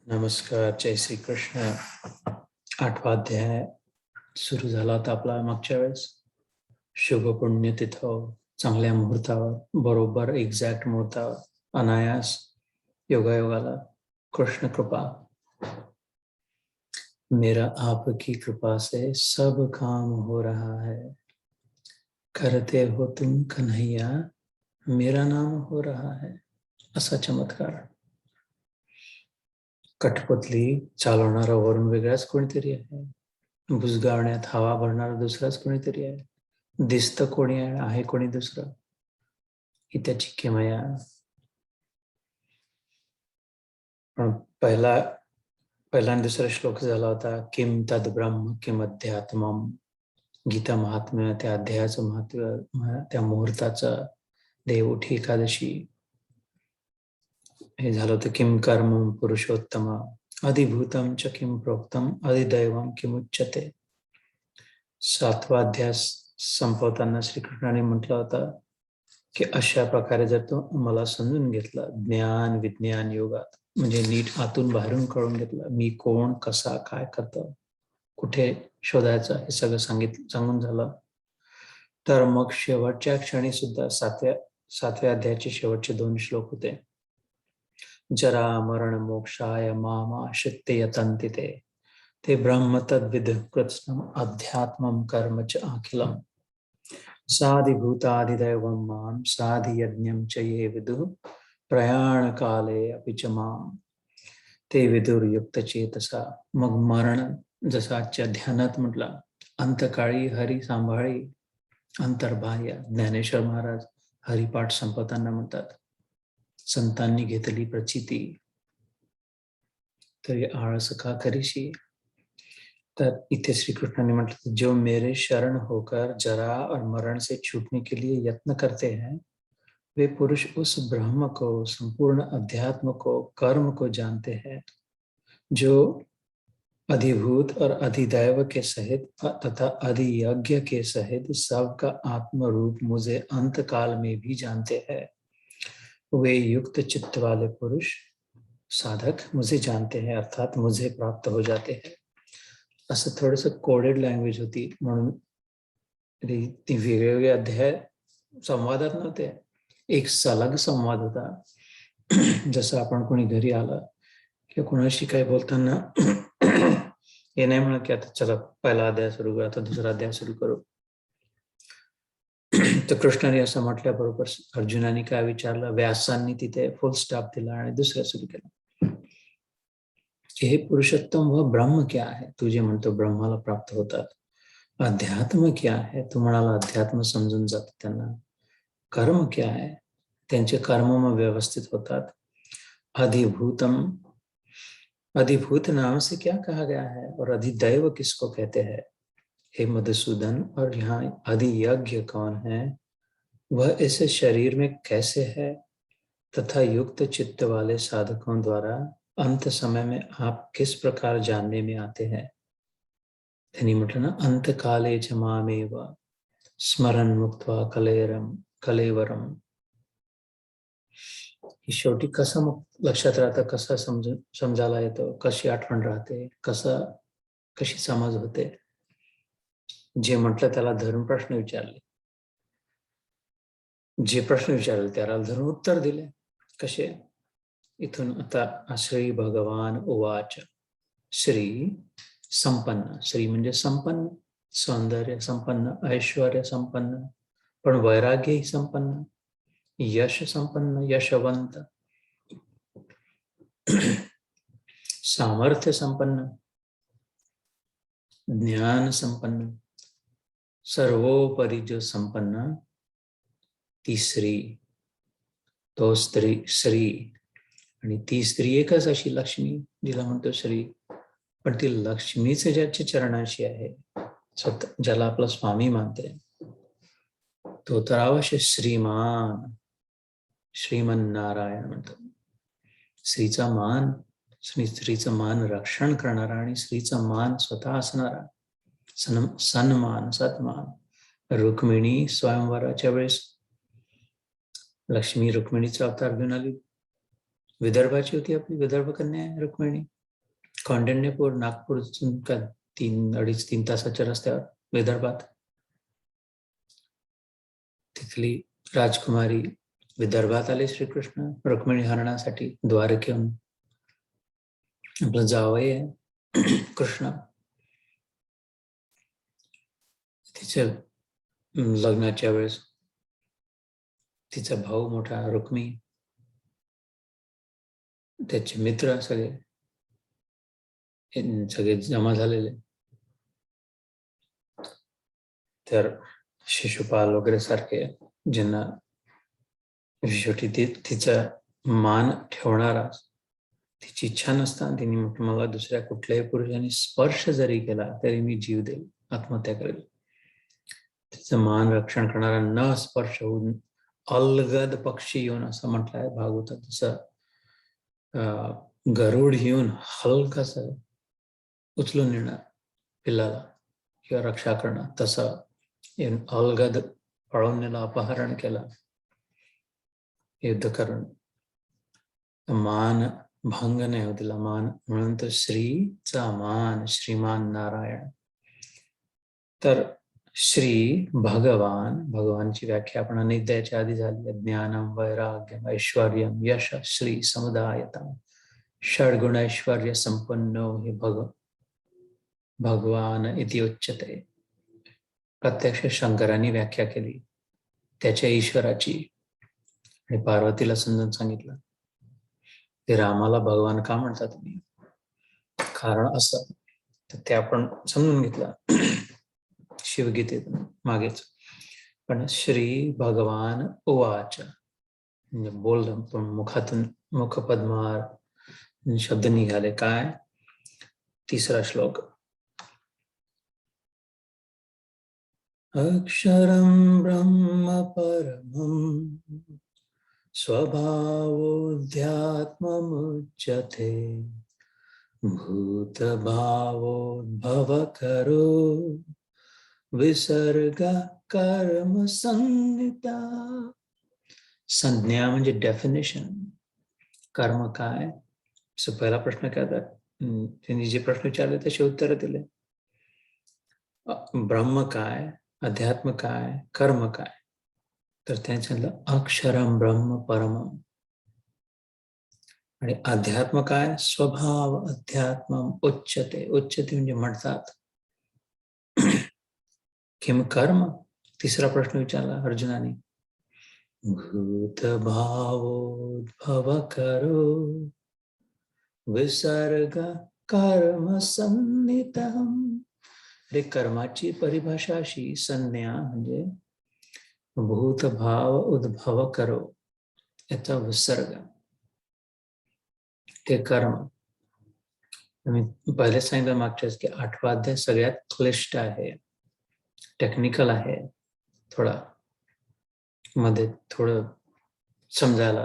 नमस्कार, जय श्री कृष्ण. 8वा अध्याय सुरू झाला होता आपला मागच्या वेळेस. शुभ पुण्य तिथं चांगल्या मुहूर्तावर, बरोबर एक्झॅक्ट मुहूर्तावर, अनायास योगायोगाला कृष्ण कृपा. मेरा आपकी कृपा से सब काम हो रहा है. करते हो तुम कन्हैया, मेरा नाम हो रहा है. असा चमत्कार. कठपुतली चालवणारा वरून वेगळाच कोणीतरी आहे. बुजगावण्यात हवा भरणारा दुसराच कोणीतरी आहे. दिसतं कोणी आहे कोणी दुसरं. ही त्याची किमया. पण पहिला आणि दुसरा श्लोक झाला होता किम तद ब्रह्म किम अध्यात्मम. गीता महात्म्य, त्या अध्यायाचं महत्व, त्या मुहूर्ताचं, देवउठी एकादशी. हे झालं होतं किम कर्म पुरुषोत्तम अधिभूतम च किम प्रोक्तम अधिदैवम किम उच्यते. 7वा अध्याय संपवताना श्रीकृष्णाने म्हटलं होतं की अशा प्रकारे जर तो मला समजून घेतला ज्ञान विज्ञान योगात, म्हणजे नीट आतून बाहेरून कळून घेतलं मी कोण, कसा, काय करतो, कुठे शोधायचं, हे सगळं सांगून झालं, तर मग शेवटच्या क्षणी सुद्धा 7व्या अध्यायाचे शेवटचे 2 श्लोक होते. जरा मरण मोक्षाय मामाश्रित्य यतन्ति ते ब्रह्म तद्विद कृत्स्नम अध्यात्मम कर्म च अखिलम साधिभूताधिदैवं मां साधियज्ञं च ये विदुः प्रयाण काले अपि च मां ते विदुर्युक्त चेतसा. मग मरण, जसं आजच्या ध्यानात म्हटलं, अंतकाळी हरी सांभाळी अंतर्बाह्य. ज्ञानेश्वर महाराज हरिपाठ संपताना म्हणतात संतांनी घेतली प्रचिती तरी आळस का करीशी. तर इथे श्रीकृष्ण ने म्हटलं जो मेरे शरण होकर जरा और मरण से छूटने के लिए यत्न करते हैं वे पुरुष उस ब्रह्म को, संपूर्ण अध्यात्म को, कर्म को जानते हैं जो अधिभूत और अधिदैव के सहित तथा अधियज्ञ के सहित सबका आत्म रूप मुझे अंत काल में भी जानते हैं. वे युक्त चित्त वाले पुरुष साधक मुझे जानते हैं, अर्थात मुझे प्राप्त हो जाते हैं. असं थोडंसं कोडेड लँग्वेज होती, म्हणून ती वेगवेगळे अध्याय संवादात नव्हते, एक सलग संवाद होता. जसं आपण कोणी घरी आलं किंवा कोणाशी काही बोलताना हे नाही म्हणत की आता चला पहिला अध्याय सुरू करू, आता दुसरा अध्याय सुरू करू. तर कृष्णाने असं म्हटल्याबरोबर अर्जुनाने काय विचारलं, व्यासांनी तिथे फुल स्टॉप दिला आणि दुसरं सुरू केलं. हे पुरुषोत्तम व ब्रह्म क्या है, तू जे म्हणतो ब्रह्माला प्राप्त होतात. अध्यात्म क्या है, तू म्हणाला अध्यात्म समजून जात त्यांना. कर्म क्या है, त्यांचे कर्म मग व्यवस्थित होतात. अधिभूतम, अधिभूत नाम से क्या कहा गया है और अधिदैव किसको कहते हैं. हे मधुसूदन, और यहाँ अधियज्ञ कौन है, वह इस शरीर में कैसे है, तथा युक्त चित्त वाले साधकों द्वारा अंत समय में आप किस प्रकार जानने में आते हैं. त्यांनी म्हटलं ना अंत काले च मामेव स्मरण मुक्त्वा कलेवरम. ही शेवटी कसं मग लक्षात राहतं, कसं समजायला येतं, कशी आठवण राहते, कशी समज होते. जे म्हटलं त्याला धरून प्रश्न विचारले, जे प्रश्न विचारले त्याला धरून उत्तर दिले. कसे? इथून आता श्री भगवान उवाच. श्री संपन्न, श्री म्हणजे संपन्न, सौंदर्य संपन्न, ऐश्वर्य संपन्न, पण वैराग्यही संपन्न, यश संपन्न, यशवंत, सामर्थ्य संपन्न, ज्ञान संपन्न, सर्वोपरी जो संपन्न, ती स्त्री, तो श्री. आणि ती स्त्री एकच अशी लक्ष्मी, जिला म्हणतो श्री. पण ती लक्ष्मीच ज्याच्या चरणाशी आहे, ज्याला आपला स्वामी मानते, तो तर अवश्य श्रीमान, श्रीमन नारायण म्हणतो. स्त्रीचं मान रक्षण करणारा आणि स्त्रीचं मान स्वतः असणारा, सन्मान, सन्मान. रुक्मिणी स्वयंवराच्या वेळेस लक्ष्मी रुक्मिणीचा अवतार घेऊन आली. विदर्भाची होती, आपली विदर्भ कन्या आहे रुक्मिणी. कौंडिण्यपूर नागपूरपासून का 2.5-3 तासाच्या रस्त्यावर विदर्भात. तिथली राजकुमारी विदर्भात आले श्रीकृष्ण रुक्मिणी हरणासाठी द्वारकेहून. आपलं जावई आहे कृष्ण. तिच्या लग्नाच्या वेळेस तिचा भाऊ मोठा रुक्मी, त्याचे मित्र सगळे जमा झालेले. तर शिशुपाल वगैरे सारखे ज्यांना शेवटी तिचा मान ठेवणारा, तिची इच्छा नसताना तिने म्हटलं मला दुसऱ्या कुठल्याही पुरुषाने स्पर्श जरी केला तरी मी जीव देईल, आत्महत्या करेल. तिचं मान रक्षण करणारा न स्पर्श होऊन अलगद पक्षी येऊन, असं म्हटलंय भागवतात, जसं गरुड येऊन हलकास उचलून नेणार पिल्लाला किंवा रक्षा करणार, तसं येऊन अलगद पळवून नेला, अपहरण केलं युद्ध करून. मान भंग नाही होत तिला मान, म्हणून तर श्रीचा मान श्रीमान नारायण. तर श्री भगवानची व्याख्या आपण अनेकदा याच्या आधी झाली. ज्ञानम वैराग्यम ऐश्वर्यम यश श्री समुदायता षड्गुण ऐश्वर्य संपन्नो हे भगवान इति उच्यते. प्रत्यक्ष शंकरांनी व्याख्या केली त्याच्या ईश्वराची आणि पार्वतीला समजून सांगितलं. ते रामाला भगवान का म्हणतात तुम्ही, कारण असं, तर ते आपण समजून घेतलं शिवगीतेत मागेच. पण श्री भगवान उवाच म्हणजे बोललं, पण मुखातून मुखपद्मार शब्द निघाले. काय? 3रा श्लोक. अक्षरं ब्रह्म परमं स्वभावोऽध्यात्ममुच्यते भूतभावोद्भवकरो विसर्ग कर्म संहिता. संज्ञा म्हणजे डेफिनेशन. कर्म काय? पहिला प्रश्न काय होता, त्यांनी जे प्रश्न विचारले तसे उत्तर दिले. ब्रह्म काय, अध्यात्म काय, कर्म काय? तर त्यांनी सांगितलं अक्षरम ब्रह्म परमम. आणि अध्यात्म काय? स्वभाव अध्यात्म उच्यते. उच्यते म्हणजे म्हणतात. किम कर्म? 3रा प्रश्न विचारला अर्जुनाने. भूतभावोद्भव करो विसर्ग कर्म संहितम्. अरे कर्माची परिभाषा अशी, संज्ञा म्हणजे भूतभाव उद्भव करो याचा विसर्ग, ते कर्म. मी पहिले सांगितलं मागच्याच की 8वा अध्याय सगळ्यात क्लिष्ट आहे, टेक्निकल आहे, थोडा मध्ये थोडं समजायला,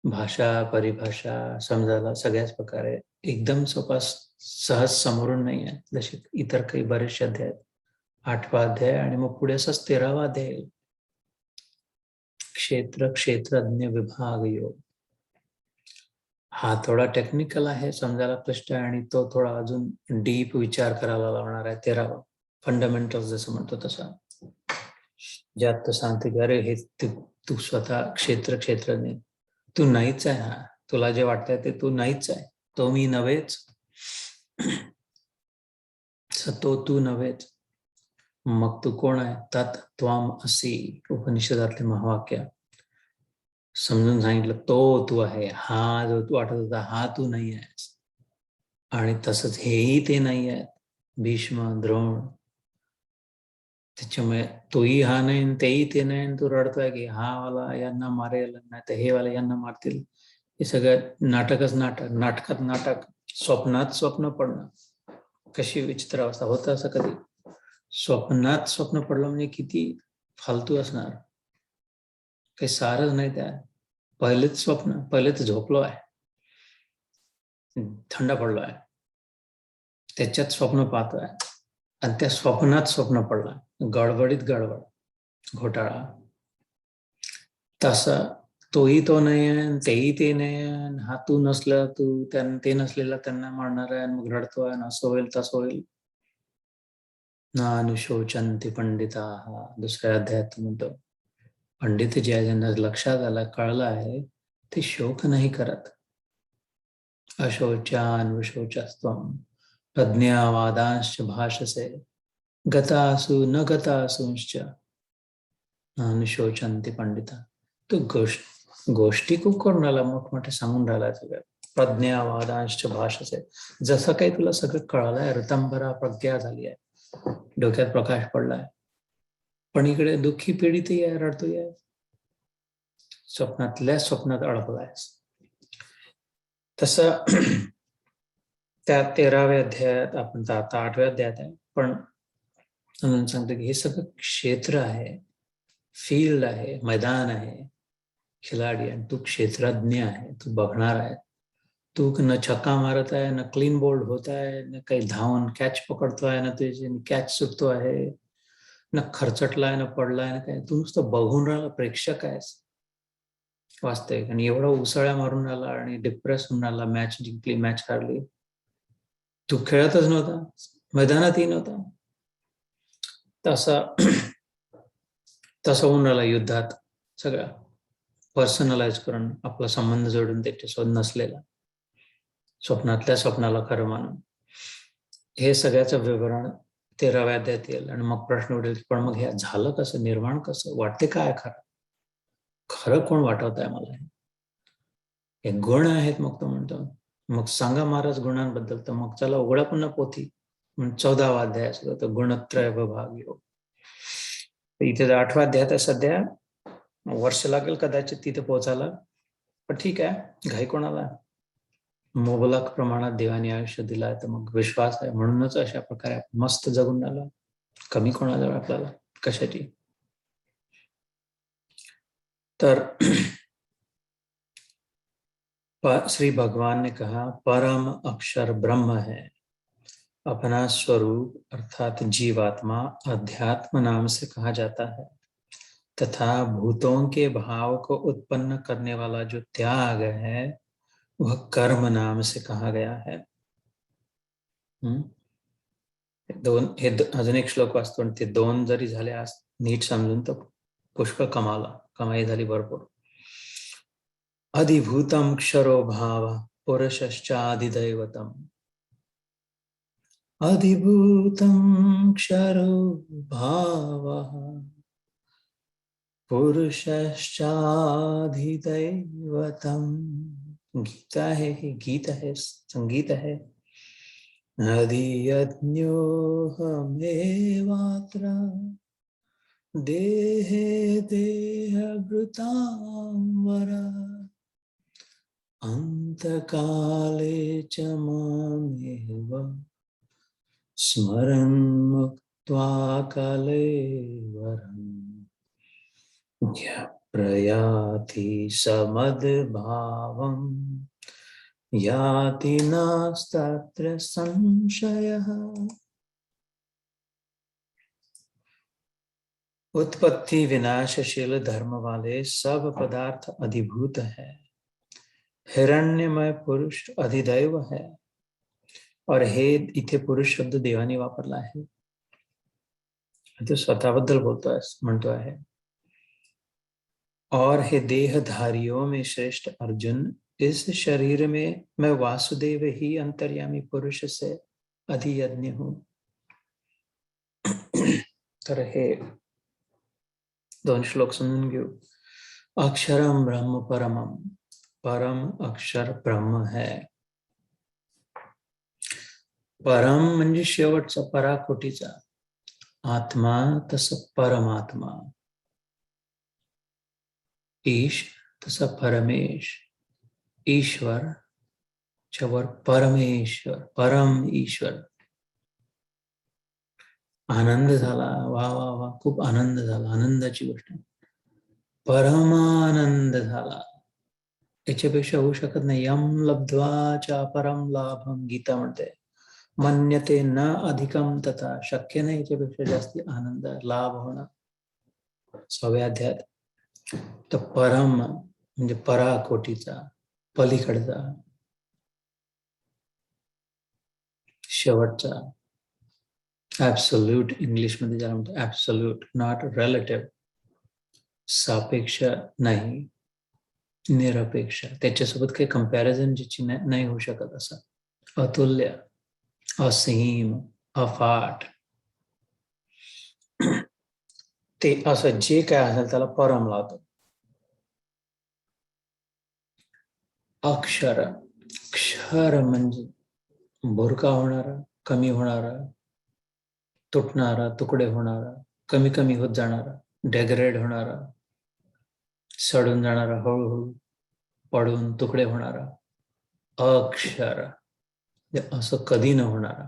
भाषा परिभाषा समजायला सगळ्याच प्रकारे एकदम सोपा सहज समोरून नाही आहे, जसे इतर काही बरेचसे अध्याय. 8वा अध्याय आणि मग पुढे असंच 13वा अध्याय, क्षेत्रज्ञ विभाग योग. हा थोडा टेक्निकल आहे, समजायला क्लिष्ट आहे, आणि तो थोडा अजून डीप विचार करायला लावणार आहे 13वा, फंडामेंटल्स जसं म्हणतो तसा. ज्यात तो सांगते की अरे हे तू स्वतः क्षेत्रज्ञ, तू नाहीच आहे. हा तुला जे वाटतंय ते तू नाहीच आहे, तो मी नव्हेच, तो तू नव्हेच. मग तू कोण आहे? तत् त्वाम असि, उपनिषदातले महावाक्य समजून सांगितलं. तो तू आहे, हा जो तू वाटत होता हा तू नाही आहेस. आणि तसंच हेही ते नाही आहे, भीष्म द्रोण. त्याच्यामुळे तोही हा नाही, तेही ते नाही, तू रडतोय की हा वाला यांना मारेल, नाही तर हे वाला यांना मारतील. हे सगळं नाटकच नाटक, नाटकात नाटक, स्वप्नात स्वप्न पडणं. कशी विचित्र अवस्था होतं असं कधी. स्वप्नात स्वप्न पडलं म्हणजे किती फालतू असणार, काही सारच नाही त्या. पहिलेच स्वप्न, पहिले तर झोपलो आहे, थंड पडलो आहे, त्याच्यात स्वप्न पाहतोय, आणि त्या स्वप्नात स्वप्न पडलं, गडबडीत गडबड, घोटाळा. तसं तोही तो नाही आहे, तेही ते नाही आहे, हा तू नसलं तू ते नसलेला त्यांना मारणार आहे, मग रडतोय, असं होईल तसं होईल. ना अनुशोचंती पंडिता, हा दुसऱ्या अध्यायात म्हणतो, पंडित जे आहे ज्यांना लक्षात आलं, कळलं आहे, ते शोक नाही करत. अशोचान विशोचस्त्वं प्रज्ञावादांश्च भाषसे गतासु न गतासूंश्च अनुशोचंती पंडिता. तो गोष्टी खूप करून राहिला, मोठमोठे सांगून राहिला सगळं. प्रज्ञावादांश्च भाषसे, जसं काही तुला सगळं कळालंय, ऋतंभरा प्रज्ञा झाली आहे, डोक्यात प्रकाश पडलाय, पण इकडे दुःखी पीडितही आहे, रडतोय आहे, स्वप्नातल्या स्वप्नात अडकलाय. तसं त्या 13व्या अध्यायात, आपण तर आता 8व्या अध्यायात आहे, पण म्हणून सांगतो की हे सगळं क्षेत्र आहे, फील्ड आहे, मैदान आहे, खिलाडी, आणि तू क्षेत्रज्ञ आहे, तू बघणार आहे. तू न छक्का मारत आहे, न क्लीन बोल्ड होत आहे, न काही धावून कॅच पकडतो आहे, ना तुझे कॅच सुटतो आहे, न खरचटलाय, न पडलाय, ना काय. तू नुसतं बघून राहिला, प्रेक्षक आहेस वास्तविक. आणि एवढा उसळ्या मारून राहिला आणि डिप्रेस होऊन राहिला, मॅच जिंकली, मॅच हारली, तू खेळतच नव्हता, मैदानातही नव्हता. तसा होऊन राहिला युद्धात, सगळं पर्सनलाइज करून, आपला संबंध जोडून त्याच्यासोबत नसलेला, स्वप्नातल्या स्वप्नाला खरं मानून. हे सगळ्याचं विवरण 13व्या अध्यायात येईल. आणि मग प्रश्न उठेल की पण मग हे झालं कसं, निर्माण कसं, वाटते काय खरं, खरं कोण वाटवत आहे मला, हे गुण आहेत. मग तो म्हणतो, मग सांगा महाराज गुणांबद्दल. तर मग चला उघडा पुन्हा पोथी, 14वा अध्याय असतो, तर गुणत्रय विभाग योग. इथे 8व्या अध्यायात आहे सध्या, वर्ष लागेल कदाचित तिथे पोहोचायला, पण ठीक आहे, घाई कोणाला. मुबलक प्रमाणात देवाने आयुष्य दिलाय, तर मग विश्वास आहे, म्हणूनच अशा प्रकारे मस्त जगून आला. कमी कोणाजवळ आपल्याला कशाची. तर श्री भगवान ने कहा, परम अक्षर ब्रह्म है, अपना स्वरूप अर्थात जीवात्मा अध्यात्म नाम से कहा जाता है, तथा भूतों के भाव को उत्पन्न करने वाला जो त्याग है वह कर्म नाम से कहा गया है. हे अजून एक श्लोक वाचतो, आणि ते 2 जरी झाले आज नीट समजून, तर पुष्कळ कमाई झाली भरपूर. अधिभूतम क्षरो भाव पुरुषश्चाधिदैवतम, अधिभूतम क्षरो भाव पुरुषश्चाधिदैवतम. गीता है, हे गीत है, संगीत है. अधियज्ञोहमेवात्र देहे देहभृतां वर, अंतकाले च मामेव स्मरन् मुक्त्वा कलेवरम्. यः प्रयाति समद्भावम् याति नास्तत्र संशयः. उत्पत्ति विनाशशील धर्म वाले सब पदार्थ अधिभूत है, हिरण्यमय पुरुष अधिदैव है. और हे इथे पुरुष शब्द देवाने वापरला आहे, तो स्वतःबद्दल बोलतो आहे, म्हणतो आहे. और हे देहधारियों में श्रेष्ठ अर्जुन, इस शरीर में मैं वासुदेव ही अंतर्यामी पुरुष से अधियज्ञ हूं. तर हे 2 श्लोक समजून घेऊ. अक्षरम ब्रह्म परमम, परम अक्षर ब्रह्म है. परम म्हणजे शेवटचा, पराकोटीचा आत्मा, तसं परमात्मा. ईश तसा परमेश, ईश्वर च्यावर परमेश्वर, परम ईश्वर. आनंद झाला, वा वा वा, खूप आनंद झाला, आनंदाची गोष्ट, परमानंद झाला, याच्यापेक्षा होऊ शकत नाही. यम लब्ध्वा च परम लाभम, गीता म्हणते, मन्यते न अधिकम तथा, शक्य नाही याच्यापेक्षा जास्ती आनंद लाभ होणं. 6व्या अध्यायात. तर परम म्हणजे पराकोटीचा, पलीकडचा, शेवटचा, ऍब्सोल्यूट इंग्लिशमध्ये ज्याला म्हणतो ऍब्सोल्यूट, नॉट रिलेटिव्ह, सापेक्ष नाही, निरपेक्ष, त्याच्यासोबत काही कंपॅरिझन ज्याची नाही होऊ शकत असं, अतुल्य, असीम, अफाट, ते असं जे काय असेल त्याला परम लावतो. अक्षर, क्षर म्हणजे भुरका होणारा, कमी होणारा, तुटणारा, तुकडे होणारा, कमी कमी होत जाणारा, डेग्रेड होणारा, सडून जाणारा, हळूहळू पडून तुकडे होणारा. अक्षर असं कधी न होणारा,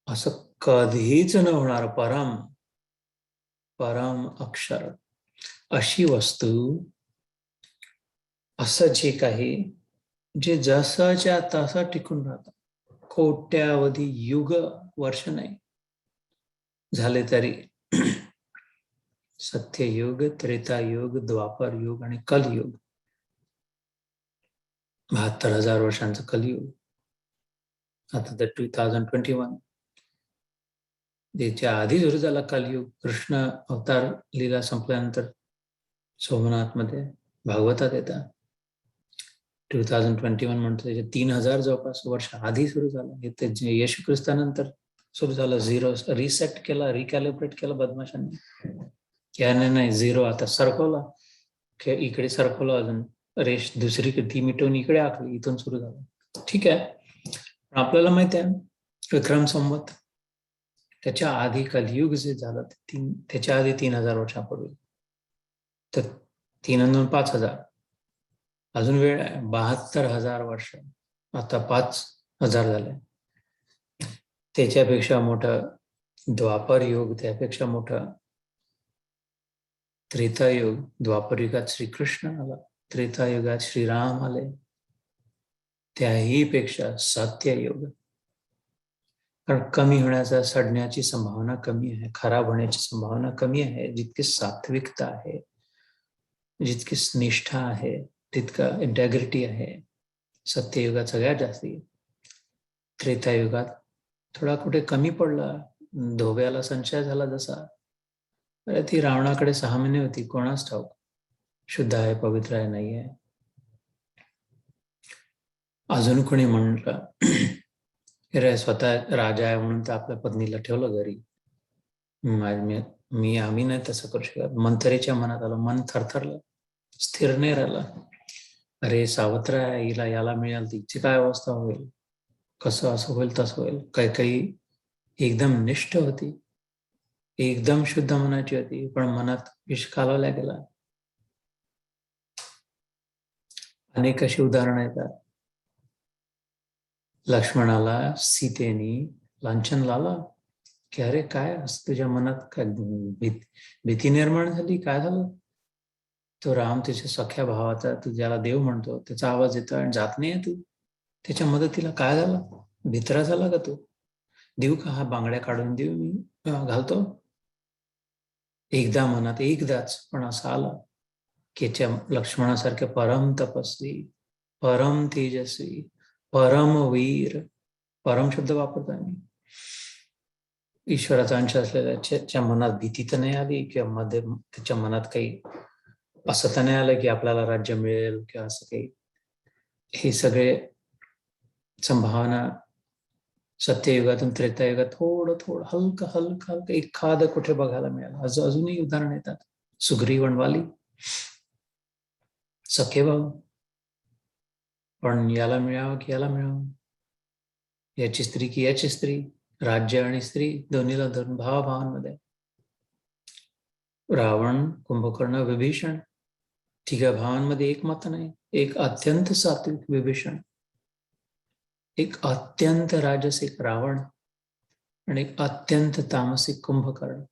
असं कधीच न होणार परम, परम अक्षर, अशी वस्तू, असं जे काही जे जसंच्या तसं टिकून राहतं, कोट्यावधी युग वर्ष नाही झाले तरी, सत्ययुग, त्रेतायुग, द्वापर युग आणि कलयुग, 72,000 वर्षांचं कलयुग, आता तर 2021, त्याच्या आधी सुरू झाला कलयुग. कृष्ण अवतार लीला संपल्यानंतर सोमनाथ मध्ये भागवतात येतात 2021 म्हणतो, त्याच्या 3,000 जवळपास वर्ष आधी सुरू झालं. हे येशू ख्रिस्तानंतर सुरू झालं. झिरो रिसेट केला, रिकॅलिब्रेट केला बदमाशांनी. याने नाही, झिरो आता सरकवला, इकडे सरकवलं, अजून रेष दुसरी ती मिटवून इकडे आखली, इथून सुरू झालं. ठीक आहे, पण आपल्याला माहिती आहे विक्रम संवत, त्याच्या आधी कलयुग जे झालं त्याच्या आधी 3,000 वर्षापूर्वी, तर 3 आणि 2 5,000, अजून वेळ आहे, 72,000 वर्ष, आता 5,000 झाले. त्याच्यापेक्षा मोठं द्वापर युग, त्यापेक्षा मोठं त्रेतायुग. द्वापरयुगात श्रीकृष्ण आला, त्रेतायुगात श्रीराम आले, त्याही पेक्षा सत्ययुग. कारण कमी होण्याचा, सडण्याची संभावना कमी आहे, खराब होण्याची संभावना कमी आहे. जितकी सात्विकता आहे, जितकी निष्ठा आहे, तितका इंटेग्रिटी आहे, सत्ययुगात सगळ्यात जास्ती. त्रेतायुगात थोडा कुठे कमी पडला, धोब्याला संशय झाला जसा, अरे ती रावणाकडे 6 महिने होती, कोणास ठाऊक शुद्ध आहे, पवित्र आहे, नाही आहे. अजून कोणी म्हणलं अरे स्वतः राजा आहे म्हणून तर आपल्या पत्नीला ठेवलं घरी. आम्ही नाही तसं करू शकत. मंथरेच्या मनात आलं, मन थरथरलं, स्थिर नाही राहिलं. अरे सावत्र आहे, हिला याला मिळाल तर हिची काय अवस्था होईल, कसं असं होईल, तसं होईल. काही एकदम निष्ठ होती, एकदम शुद्ध मनाची होती, पण मनात विष कालवल्या गेला. अनेक अशी उदाहरणं येतात. लक्ष्मणाला सीतेने लांछन लावलं की अरे काय असं तुझ्या मनात काय भीती निर्माण झाली, काय झालं. तो राम त्याच्या सख्या भावाचा, तू ज्याला देव म्हणतो, त्याचा आवाज येतो आणि जात नाही तू त्याच्या मदतीला. काय झालं, भित्रा झाला का तू? देऊ का हा बांगड्या काढून देऊ, मी घालतो. एकदा मनात, एकदाच पण असं आलं की लक्ष्मणासारख्या परम तपस्वी, परम तेजस्वी, परमवीर, परम शब्द वापरतो मी, ईश्वराचा अंश असलेल्या मनात भीती तर नाही आली, किंवा मध्ये त्याच्या मनात काही असं तर नाही आलं की आपल्याला राज्य मिळेल किंवा असं काही. हे सगळे संभावना सत्ययुगातून त्रेतायुगात थोडं थोडं हलकं हलकं हलकं एखादं कुठे बघायला मिळालं. अजूनही उदाहरण येतात. सुग्रीव वनवाली, सखे भाऊ, पण याला मिळावं की याला मिळावं, याची स्त्री की याची स्त्री, राज्य आणि स्त्री दोन्हीला धरून भावाभावांमध्ये. रावण, कुंभकर्ण, विभीषण, तिघा भावांमध्ये एक मत नाही. एक अत्यंत सात्विक विभीषण, एक अत्यंत राजसिक रावण आणि एक अत्यंत तामसिक कुंभकर्ण.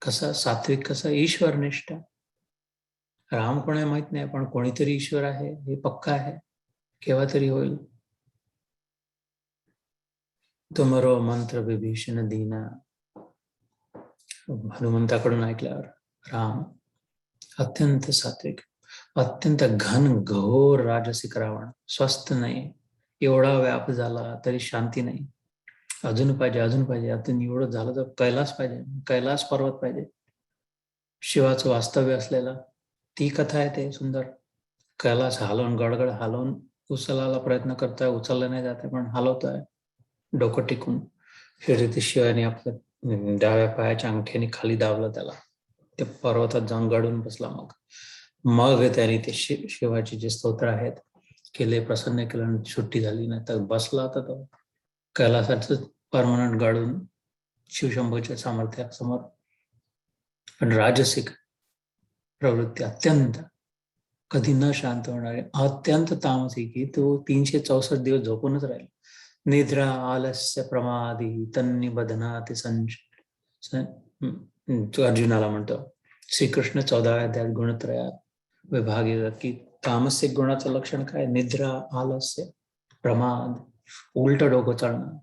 कसा सात्विक, कसा ईश्वरनिष्ठ. राम कोण आहे माहित नाही, पण कोणीतरी ईश्वर आहे हे पक्का आहे, केव्हा तरी होईल. तुमरो मंत्र विभीषण दीना, हनुमंताकडून ऐकल्यावर राम अत्यंत सात्विक, अत्यंत घन घोर राजसिक रावण, स्वस्थ नाही, एवढा व्याप झाला तरी शांती नाही, अजून पाहिजे, अजून पाहिजे, अजून एवढं झालं तर कैलास पाहिजे, कैलास पर्वत पाहिजे, शिवाचं वास्तव्य असलेला, ती कथा आहे ते सुंदर. कैलास हलवून, गडगड हलवून उचलायला प्रयत्न करतोय, उचललं नाही जाते पण हलवतोय डोकं टिकून. शेवटी शिवाने आपल्या डाव्या पायाच्या अंगठ्याने खाली दाबलं त्याला, ते पर्वतात जाऊन गडून बसला. मग त्याने ते शिवाचे जे स्तोत्र आहेत केले, प्रसन्न केलं, सुट्टी झाली. नाही तर बसला तर तो कैलासाच परमनंट गाडून शिवशंभूच्या सामर्थ्यासमोर. पण राजसिक प्रवृत्ती अत्यंत कधी न शांत होणारे, अत्यंत तामसिक, तो 364 दिवस झोपूनच राहील. निद्रा आलस्य प्रमादी तन्निबधनाति अर्जुनाला म्हणतो श्रीकृष्ण 14व्या अध्यायात गुणत्रयात विभाग की तामसिक गुणाचं लक्षण काय? निद्रा, आलस्य, प्रमाद, उलट डोकं चालणं,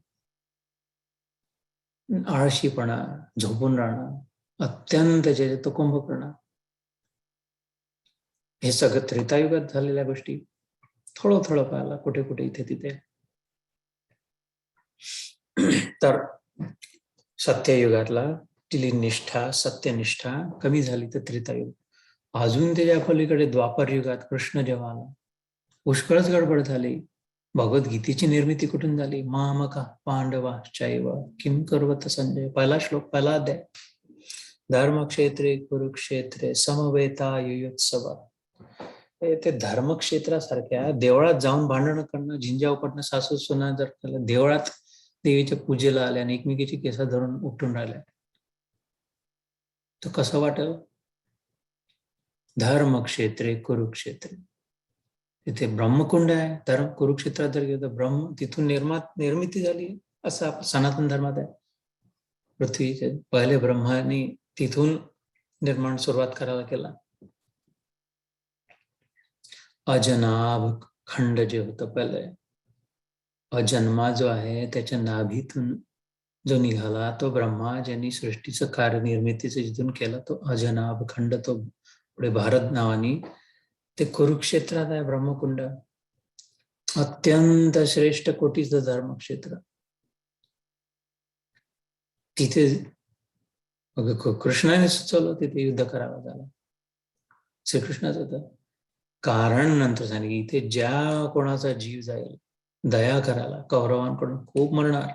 आळशीपणा, झोपून राहणं, अत्यंत जे तो कुंभकर्ण. हे सगळं त्रेतायुगात झालेल्या गोष्टी थोडं थोडं पाहायला कुठे कुठे इथे तिथे. तर सत्ययुगातला तिली निष्ठा, सत्यनिष्ठा कमी झाली तर त्रेतायुग. अजून त्याच्या पलीकडे द्वापर युगात कृष्ण जेव्हा आला, पुष्कळच गडबड झाली. भगवद्गीतेची निर्मिती कुठून झाली? मामका पांडवा चैव किम करवत संजय. पहिला श्लोक, पहिला अध्याय. धर्मक्षेत्रे कुरुक्षेत्रे समवेतायुत्सव. ते धर्मक्षेत्रासारख्या देवळात जाऊन भांडण करणं, झिंजा उपटणं, सासू सुना जर देवळात देवीच्या पूजेला आल्या आणि एकमेकीची केस धरून उठून राहिल्या तर कसं वाटेल? धर्मक्षेत्रे कुरुक्षेत्रे, तिथे ब्रह्मकुंड आहे. धर्म कुरुक्षेत्रात जर गेलं तर ब्रह्म तिथून निर्मिती झाली, असं सनातन धर्मात आहे. पृथ्वीचे पहिले ब्रह्माने तिथून निर्माण सुरुवात करायला केला. अजनाभ खंड जे होतं पहिले, अजन्मा जो आहे त्याच्या नाभीतून जो निघाला तो ब्रह्मा, ज्यांनी सृष्टीचं कार्य निर्मितीचं जिथून केलं तो अजनाभ खंड, तो पुढे भारत नावाने ते कुरुक्षेत्रात आहे ब्रह्मकुंड. अत्यंत श्रेष्ठ कोटीचं धर्मक्षेत्र. तिथे कृष्णाने सुचवलं तिथे युद्ध करावं झालं. श्रीकृष्णाच होतं कारण. नंतर सांगितलं इथे ज्या कोणाचा जीव जाईल दया करायला, कौरवांकडून खूप मरणार,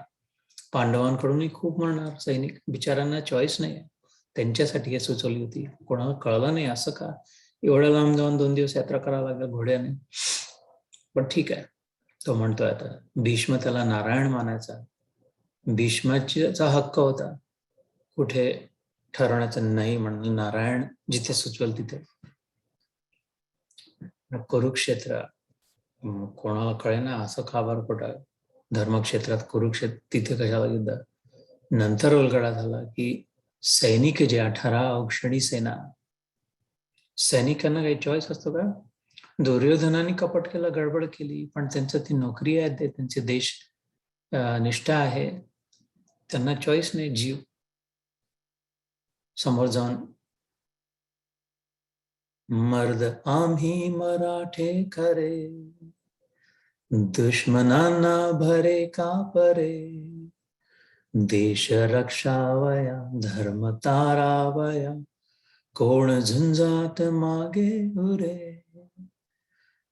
पांडवांकडूनही खूप मरणार सैनिक, बिचारांना चॉईस नाही. त्यांच्यासाठी हे सुचवली होती. कोणाला कळलं नाही असं का एवढ्या लांब जाऊन 2 दिवस यात्रा करावं लागलं घोड्याने. पण ठीक आहे, तो म्हणतोय आता भीष्म त्याला नारायण मानायचा, भीष्माचा हक्क होता कुठे ठरवण्याचं नाही म्हणून. नारायण जिथे सुचवेल तिथे. कुरुक्षेत्र कोणाला कळे ना असं खाबर कुठं धर्मक्षेत्रात कुरुक्षेत्र, तिथे कशाला युद्ध? नंतर उलगडा झाला की सैनिक जे 18 औक्षणी सेना, सैनिकांना काही चॉईस असतो का? दुर्योधनाने कपट केलं, गडबड केली, पण त्यांचं ती नोकरी आहे, त्यांचे देश निष्ठा आहे, त्यांना चॉईस नाही. जीव समोर जाऊन मर्द आम्ही मराठे खरे, दुश्मनांना भरे का परे, देश रक्षावया धर्म तारावया, कोण झुंजात मागे उरे.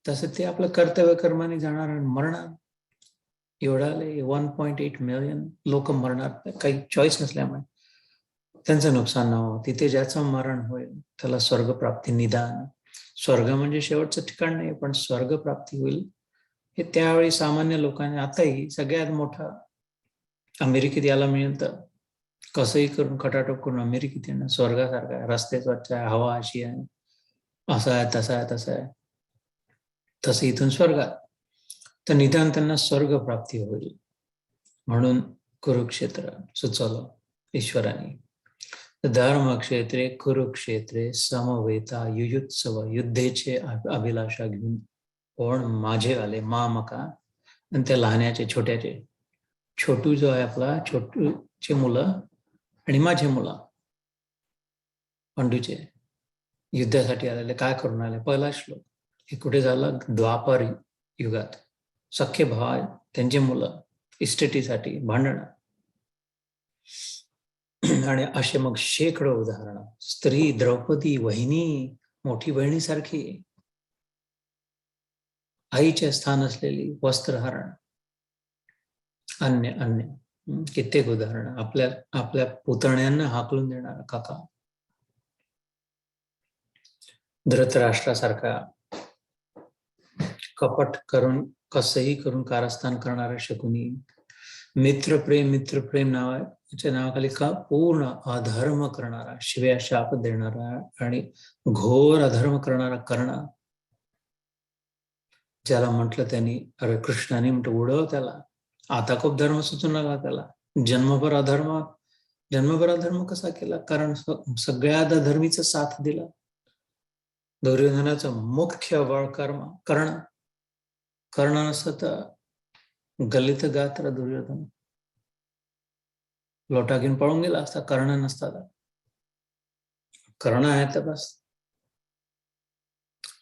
तसं ते आपलं कर्तव्य कर्माने जाणार आणि मरणार. एवढाले 1.8 मिलियन लोक मरणार काही चॉईस नसल्यामुळे. त्यांचं नुकसान न हो. तिथे ज्याचं मरण होईल त्याला स्वर्गप्राप्ती, निदान. स्वर्ग म्हणजे शेवटचं ठिकाण नाही, पण स्वर्गप्राप्ती होईल हे त्यावेळी सामान्य लोकांनी. आताही सगळ्यात मोठा अमेरिकेत याला मिळेल तर कसंही करून खटाटोप करून अमेरिकेत येणं स्वर्गासारखं आहे. रस्ते स्वच्छ आहे, हवा अशी आहे, असं आहे, तसं आहे, तसं आहे. तसं इथून स्वर्गात तर निदान त्यांना स्वर्ग प्राप्ती होईल म्हणून कुरुक्षेत्र सुचवलं ईश्वराने. धर्मक्षेत्रे कुरुक्षेत्रे समवेता युयुत्सव, युद्धेचे अभिलाषा घेऊन कोण माझे आले, मामका. आणि त्या लहान्याचे छोट्याचे, छोटू जो आहे आपला, छोटूचे मुलं आणि माझे मुलं पंडूचे, युद्धासाठी आलेले काय करून आले? पहिला श्लोक. हे कुठे झालं? द्वापर युगात. सख्खे भाव, त्यांची मुलं इस्टेटीसाठी भांडण. आणि असे मग शेकडो उदाहरण. स्त्री द्रौपदी, वहिनी, मोठी बहिणीसारखी, आईचे स्थान असलेली वस्त्रहरण, अन्य अन्य कित्येक उदाहरण. आपल्या पुतण्यांना हाकलून देणारा काका, धृतराष्ट्रासारखा कपट करून कसंही करून कारस्थान करणारा शकुनी, मित्रप्रेम नावाच्या नावाखाली का पूर्ण अधर्म करणारा, शिव्या शाप देणारा आणि घोर अधर्म करणारा कर्ण, ज्याला म्हटलं त्यांनी, अरे कृष्णाने म्हटलं उडव त्याला, आता खूप धर्म सुचून लागला त्याला. जन्मभर अधर्म कसा केला? कारण सगळ्या अधर्मीचा साथ दिला. दुर्योधनाचं मुख्य बळ कर्ण नसतं तर गलित गात्र दुर्योधन लोटा घेऊन पळून गेला असता. कर्ण नसता. कर्ण आहे तर बस.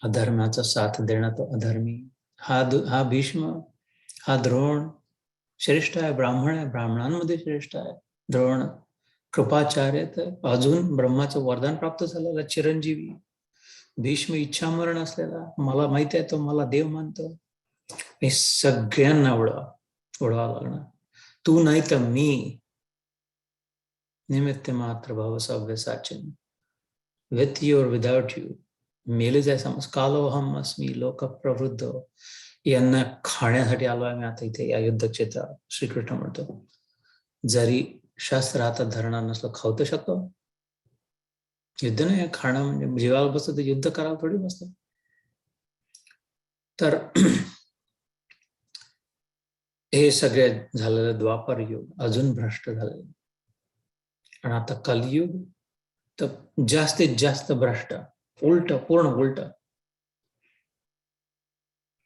अधर्माचा साथ देणं तो अधर्मी. हा भीष्म, हा द्रोण श्रेष्ठ आहे, ब्राह्मण आहे, ब्राह्मणांमध्ये श्रेष्ठ आहे. द्रोण कृपाचार्य, तर अजून ब्रह्माचं वरदान प्राप्त झालेला चिरंजीवी. भीष्म इच्छा मरण असलेला, मला माहिती आहे तो मला देव मानतो. हे सगळ्यांना उडवा लागणार. तू नाही तर मी, निमित्त मात्र भाव सव्यसाचिन, विथ यू और विदाउट यू, मेले जाय समज. कालोहम अस्मी लोक प्रवृद्ध, यांना खाण्यासाठी आलो आम्ही आता इथे या युद्ध क्षेत्रात. श्रीकृष्ण म्हणतो, जरी शास्त्र हातात धरणार नसलं, खाऊ तर शकतो. युद्ध नाही खाणं, म्हणजे जीवाला बसतं तर युद्ध करायला थोडी बसतं. तर हे सगळे झालेलं द्वापर युग अजून भ्रष्ट झालेलं, आणि आता कलियुग तर जास्तीत जास्त भ्रष्ट, उलट, पूर्ण उलट.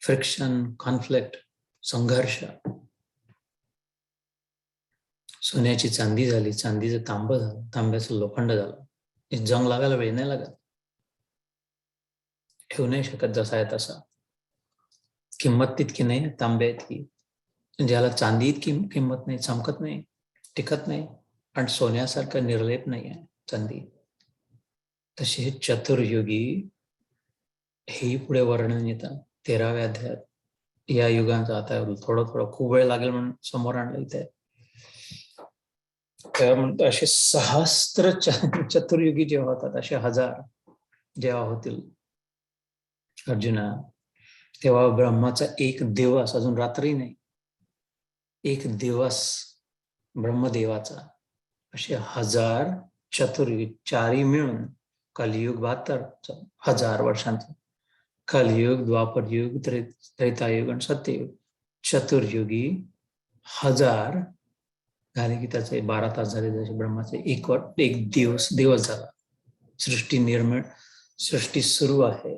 फ्रिक्शन, कॉन्फ्लिक्ट, संघर्ष. सोन्याची चांदी झाली, चांदीचं तांब झालं, तांब्याचं लोखंड झालं. जंग लागायला वेळ नाही लागत. ठेवू नाही शकत जसा आहे तसा. किंमत तितकी नाही तांब्या इतकी. ज्याला चांदी इतकी किंमत नाही, चमकत नाही, टिकत नाही, आणि सोन्यासारखं निर्लेप नाही आहे चांदी. तसे चतुर्युगी हे पुढे वर्णन येतं 13व्या अध्यायात. या युगांचा आता थोडं खूप वेळ लागेल म्हणून समोर आणलं इथे. तर म्हणतो असे सहस्त्र चतुर्युगी जेव्हा होतात, असे 1000 जेव्हा होतील अर्जुना, तेव्हा ब्रह्माचा एक दिवस, अजून रात्री नाही, एक दिवस ब्रह्मदेवाचा, असे 1000 चतुर्युग, चारी मिळून कलियुग 72,000 वर्षांचा. कलियुग, द्वापरयुग, त्रेतायुग आणि सत्ययुग. चतुर्युगी 1000 झाले की त्याचे 12 तास झाले. जसे ब्रह्माचे एक दिवस झाला. सृष्टी सुरू आहे,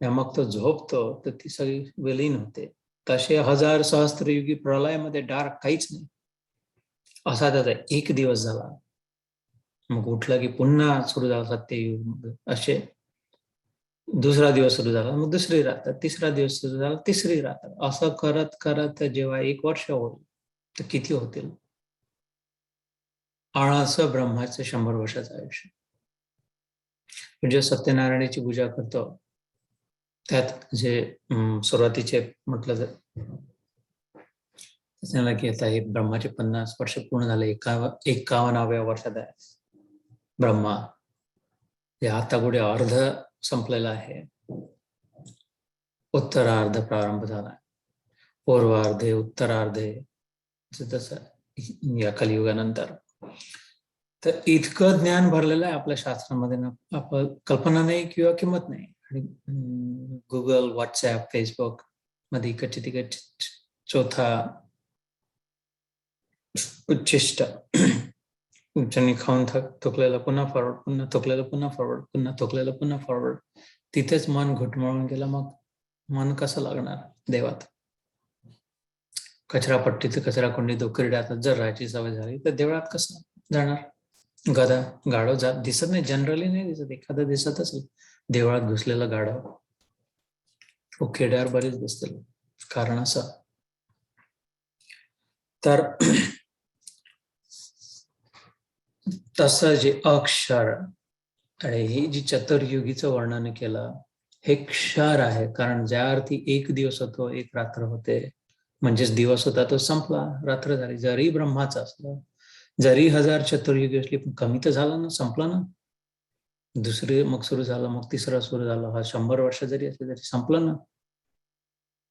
मग तो झोपतो तर ती सगळी विलीन होते. तसे 1000 सहस्त्रयुगी प्रलयामध्ये डार्क काहीच नाही, असा त्याचा एक दिवस झाला. मग उठला की पुन्हा सुरू झाला सत्ययुग. असे दुसरा दिवस सुरू झाला, मग दुसरी रात्र, तिसरा दिवस सुरू झाला, तिसरी रात्र. असं करत करत जेव्हा 1 वर्ष होईल तर किती होतील? असं ब्रह्माचं 100 वर्षाचं आयुष्य. म्हणजे सत्यनारायणाची पूजा करतो त्यात जे सुरुवातीचे म्हटलं तर त्याला की आता हे ब्रह्माचे 50 वर्ष पूर्ण झाले. 51व्या वर्षात आहे ब्रह्मा. आता कुठे अर्ध संपलेला आहे, उत्तरार्ध प्रारंभ झाला, पूर्वार्धे, उत्तरार्धे, तसं या कलियुगानंतर. तर इतकं ज्ञान भरलेलं आहे आपल्या शास्त्रामध्ये ना, आपण कल्पना नाही किंवा किंमत नाही. आणि गुगल, व्हॉट्सॲप, फेसबुक मध्ये इकडचे तिकडचे चौथा उच्चिष्ट, ज्यांनी खाऊन थकलेलं पुन्हा फॉरवर्ड, पुन्हा थकलेलं पुन्हा फॉरवर्ड, पुन्हा थकलेलं पुन्हा फॉरवर्ड. तिथेच मन घुटमळून गेलं. मग मन कसं लागणार देवात? कचरा पट्टीत, कचरा कुंडीत, उकिरड्यात जर राहायची सवय झाली तर देवळात कसं जाणार? गदा, गाढव जात दिसत नाही, जनरली नाही दिसत, एखादं दिसत असेल देवळात घुसलेलं गाढव, खेड्यावर बरेच दिसतील. कारण असं तर तसं जे अक्षर आणि ही जी चतुर्युगीचं वर्णन केलं, हे क्षर आहे. कारण ज्या अर्थी एक दिवस होतो, एक रात्र होते, म्हणजेच दिवस होता तो संपला, रात्र झाली. जरी ब्रह्माचं असलं, जरी 1000 चतुर्युगी असली, पण कमी तर झालं ना, संपलं ना. दुसरे मग सुरू झालं, मग तिसरं सुरू झालं. हा 100 वर्ष जरी असले तरी संपलं ना.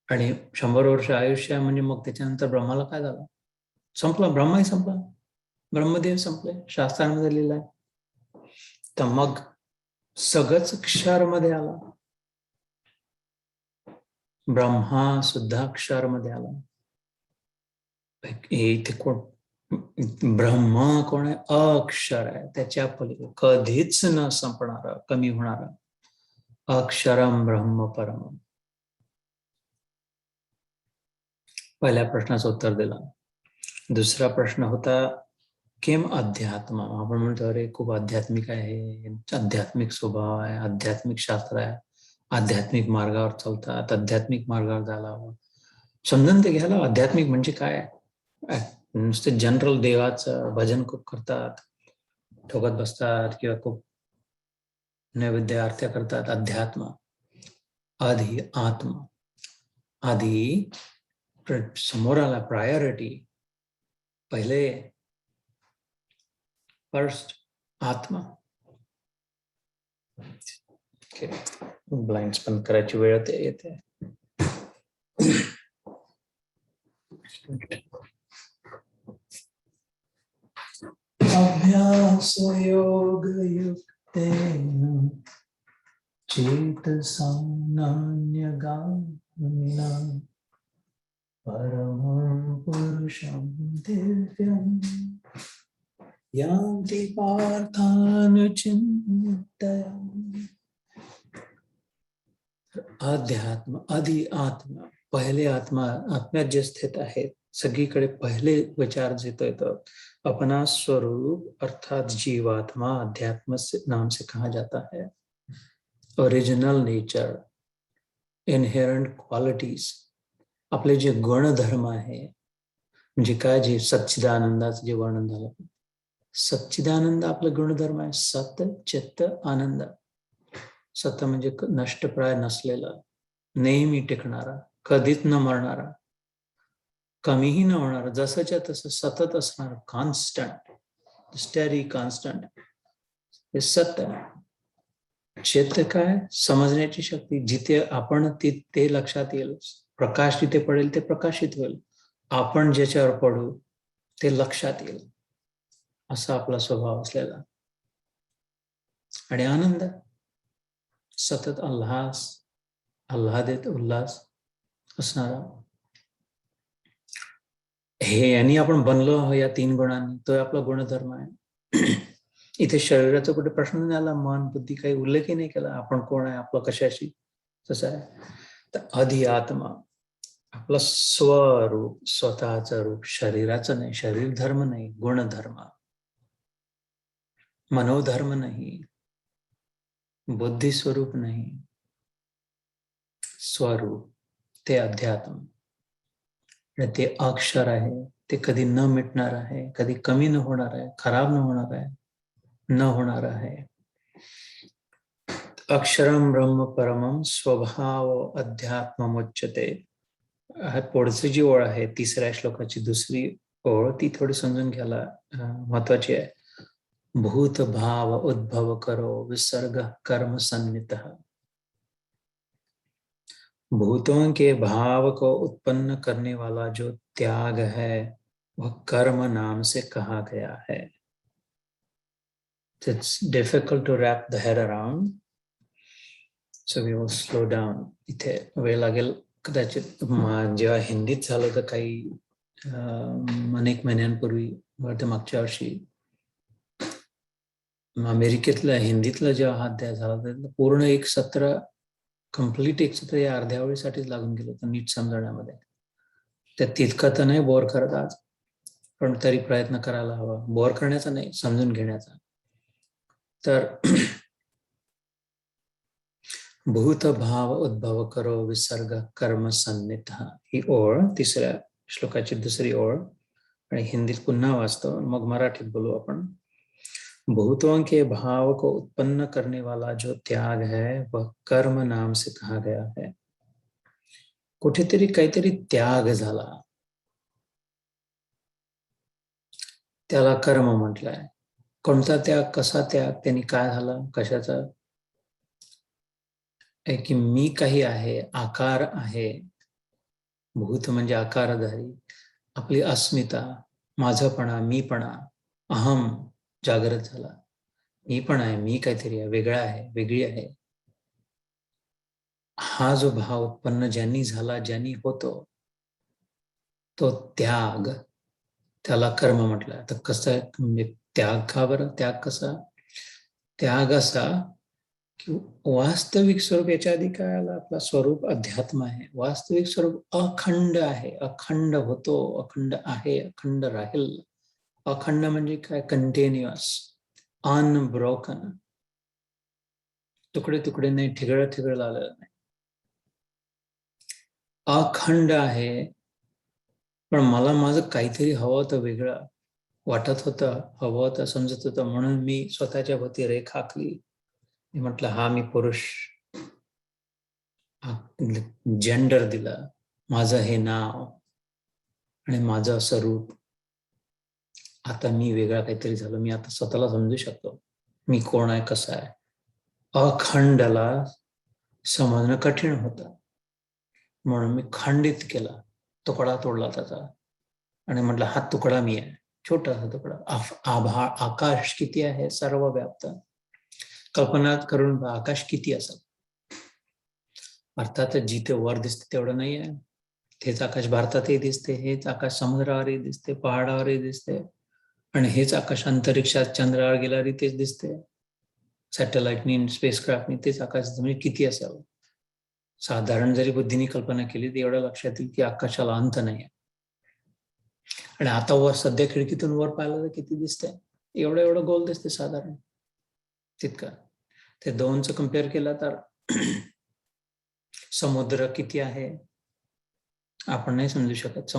आणि 100 वर्ष आयुष्य आहे म्हणजे मग त्याच्यानंतर ब्रह्माला काय झालं? संपला, ब्रह्माही संपला, ब्रह्मदेव संपले, शास्त्रांमध्ये लिहिलंय. तर मग सगळंच क्षरमध्ये आला, ब्रह्मा सुद्धा क्षरमध्ये आला. इथे कोण ब्रह्म कोण आहे? अक्षर आहे, त्याच्या पलीकडे कधीच न संपणारा, कमी होणारा, अक्षरम ब्रह्म परम. पहिल्या प्रश्नाचं उत्तर दिलं. दुसरा प्रश्न होता किम अध्यात्म. आपण म्हणतो अरे खूप आध्यात्मिक आहे, आध्यात्मिक स्वभाव आहे, आध्यात्मिक शास्त्र आहे, आध्यात्मिक मार्गावर चालतात, आध्यात्मिक मार्गावर झाला. समजून ते घ्यायला आध्यात्मिक म्हणजे काय. नुसते जनरल देवाचं भजन खूप करतात, ठोकत बसतात किंवा खूप नैवेद्य आरत्या करतात. अध्यात्म, आधी आत्मा, आधी समोर आला, प्रायोरिटी पहिले, फर्स्ट आत्मा. ब्लाइंड्स बंद करायची वेळ येते. अभ्यास योग युक्तेन चेतसा नान्यगामिना परमं पुरुषं दिव्यं यान्ति पार्थानुचिन्तया. अध्यात्म, आधी आत्मा, पहिले आत्मा, आत्म्यात जे स्थित आहेत, सगळीकडे पहले विचार जेतो येतो, अपना स्वरूप अर्थात जीवात्मा अध्यात्म से नाम से कहा जाता है. ओरिजिनल नेचर, इनहेरंट क्वालिटीज, आपले जे गुणधर्म आहे, म्हणजे काय, जे सच्चिदानंदाचं जे वर्णन झालं, सच्चिदानंद आपलं गुणधर्म आहे. सत चित्त आनंद. सत म्हणजे नष्टप्राय नसलेला, नेहमी टिकणारा, कधीच न मरणारा, कमीही न होणार, जसंच्या तसं सतत असणार, कॉन्स्टंट, स्टडी कॉन्स्टंट, हे सत्य आहे. चित्त काय? समजण्याची शक्ती. जिथे आपण ते लक्षात येईल, प्रकाश जिथे पडेल ते प्रकाशित होईल, आपण ज्याच्यावर पडू ते लक्षात येईल, असा आपला स्वभाव असलेला. आणि आनंद, सतत आल्हादित उल्हास असणारा. हे यांनी आपण बनलो आहोत या 3 गुणांनी, तो आपला गुणधर्म आहे. इथे शरीराचा कुठे प्रश्न नाही आला, मन बुद्धी काही उल्लेखही नाही केला, आपण कोण आहे, आपलं कशाशी, तसं आहे. तर आधी आत्मा, आपलं स्वरूप, स्वतःचं रूप, शरीराचं नाही, शरीर धर्म नाही, गुणधर्म, मनोधर्म नाही, बुद्धी स्वरूप नाही, स्वरूप, ते अध्यात्म. ते अक्षर आहे, ते कधी न मिटणार आहे, कधी कमी न होणार आहे, खराब न होणार आहे, न होणार आहे. अक्षरम ब्रह्म परमम स्वभाव अध्यात्म उच्यते. पुढची जी ओळ आहे, 3ऱ्या श्लोकाची दुसरी ओळ, ती थोडी समजून घ्यायला महत्वाची आहे. भूत भाव उद्भव करो विसर्ग कर्म सन्नितः. भूतों के भाव को उत्पन्न करने वाला जो त्याग है, वह कर्म नाम से कहा गया है. It's difficult to wrap the head around, so we will slow down. इथे वेळ लागेल कदाचित. जेव्हा हिंदीत झालं होतं काही अनेक महिन्यांपूर्वी, मागच्या वर्षी अमेरिकेतला हिंदीतला जेव्हा हा अध्याय झाला होता, पूर्ण एक सत्र, कम्प्लीट एक सत्र या अर्ध्या वेळेसाठीच लागून गेलं होतं नीट समजण्यामध्ये. त्या तितकं तर नाही बोर करत आज, पण तरी प्रयत्न करायला हवा, बोर करण्याचा नाही, समजून घेण्याचा. तर भूत भाव उद्भव करो विसर्ग कर्म सन्निध, ही ओळ तिसऱ्या श्लोकाची दुसरी ओळ, आणि हिंदीत पुन्हा वाचतो, मग मराठीत बोलू आपण. भूतों के भाव को उत्पन्न करने वाला जो त्याग है वह कर्म नाम से कहा गया है. कुठेतरी काहीतरी त्याग झाला, त्याला कर्म म्हटलंय. कोणता त्याग, कसा त्याग, त्यांनी काय झालं, कशाचा? की मी काही आहे, आकार आहे. भूत म्हणजे आकारधारी, आपली अस्मिता, माझपणा, मीपणा, अहम जागृत झाला. मी पण आहे, मी काहीतरी आहे, वेगळा आहे, वेगळी आहे. हा जो भाव उत्पन्न ज्यांनी झाला, ज्यांनी होतो, तो त्याग, त्याला कर्म म्हटलं. तर कसं म्हणजे त्याग का बरं? त्याग कसा? त्याग असा की वास्तविक स्वरूप, याच्या आधी काय आला, आपला स्वरूप अध्यात्म आहे. वास्तविक स्वरूप अखंड आहे, अखंड होतो, अखंड आहे, अखंड राहील. अखंड म्हणजे काय? कंटिन्युअस, अनब्रोकन, तुकडे तुकडे नाही, ठिगळ ठिगळ आलेलं नाही, अखंड आहे. पण मला माझं काहीतरी हवं होतं, वेगळं वाटत होतं, हवं होतं, समजत होतं, म्हणून मी स्वतःच्या भोवती रेखा आखली. मी म्हटलं हा मी पुरुष, जेंडर दिला, माझं हे नाव आणि माझं स्वरूप. आता मी वेगळा काहीतरी झालो, मी आता स्वतःला समजू शकतो, मी कोण आहे, कसं आहे. अखंडला समजणं कठीण होतं, म्हणून मी खंडित केला, तुकडा तोडला त्याचा, आणि म्हटलं हा तुकडा मी आहे, छोटासा तुकडा. आकाश किती आहे, सर्व व्याप्त. कल्पना करून आकाश किती असेल. अर्थात जिथे वर दिसते तेवढं नाही आहे, हेच आकाश भारतातही दिसते, हेच आकाश समुद्रावरही दिसते, पहाडावरही दिसते, आणि हेच आकाश अंतरिक्षात चंद्रावर गेल्यावरही तेच दिसते, सॅटेलाइटनी, स्पेसक्राफ्टनी तेच आकाश. म्हणजे किती असावं. साधारण जरी बुद्धीने कल्पना केली तर एवढं लक्षात येईल की आकाशाला अंत नाही आहे. आणि आता वर सध्या खिडकीतून वर पाहिलं तर किती दिसतंय, एवढं एवढं गोल दिसते साधारण, तितकं. ते दोनचं कम्पेअर केलं तर समुद्र किती आहे आपण नाही समजू शकत,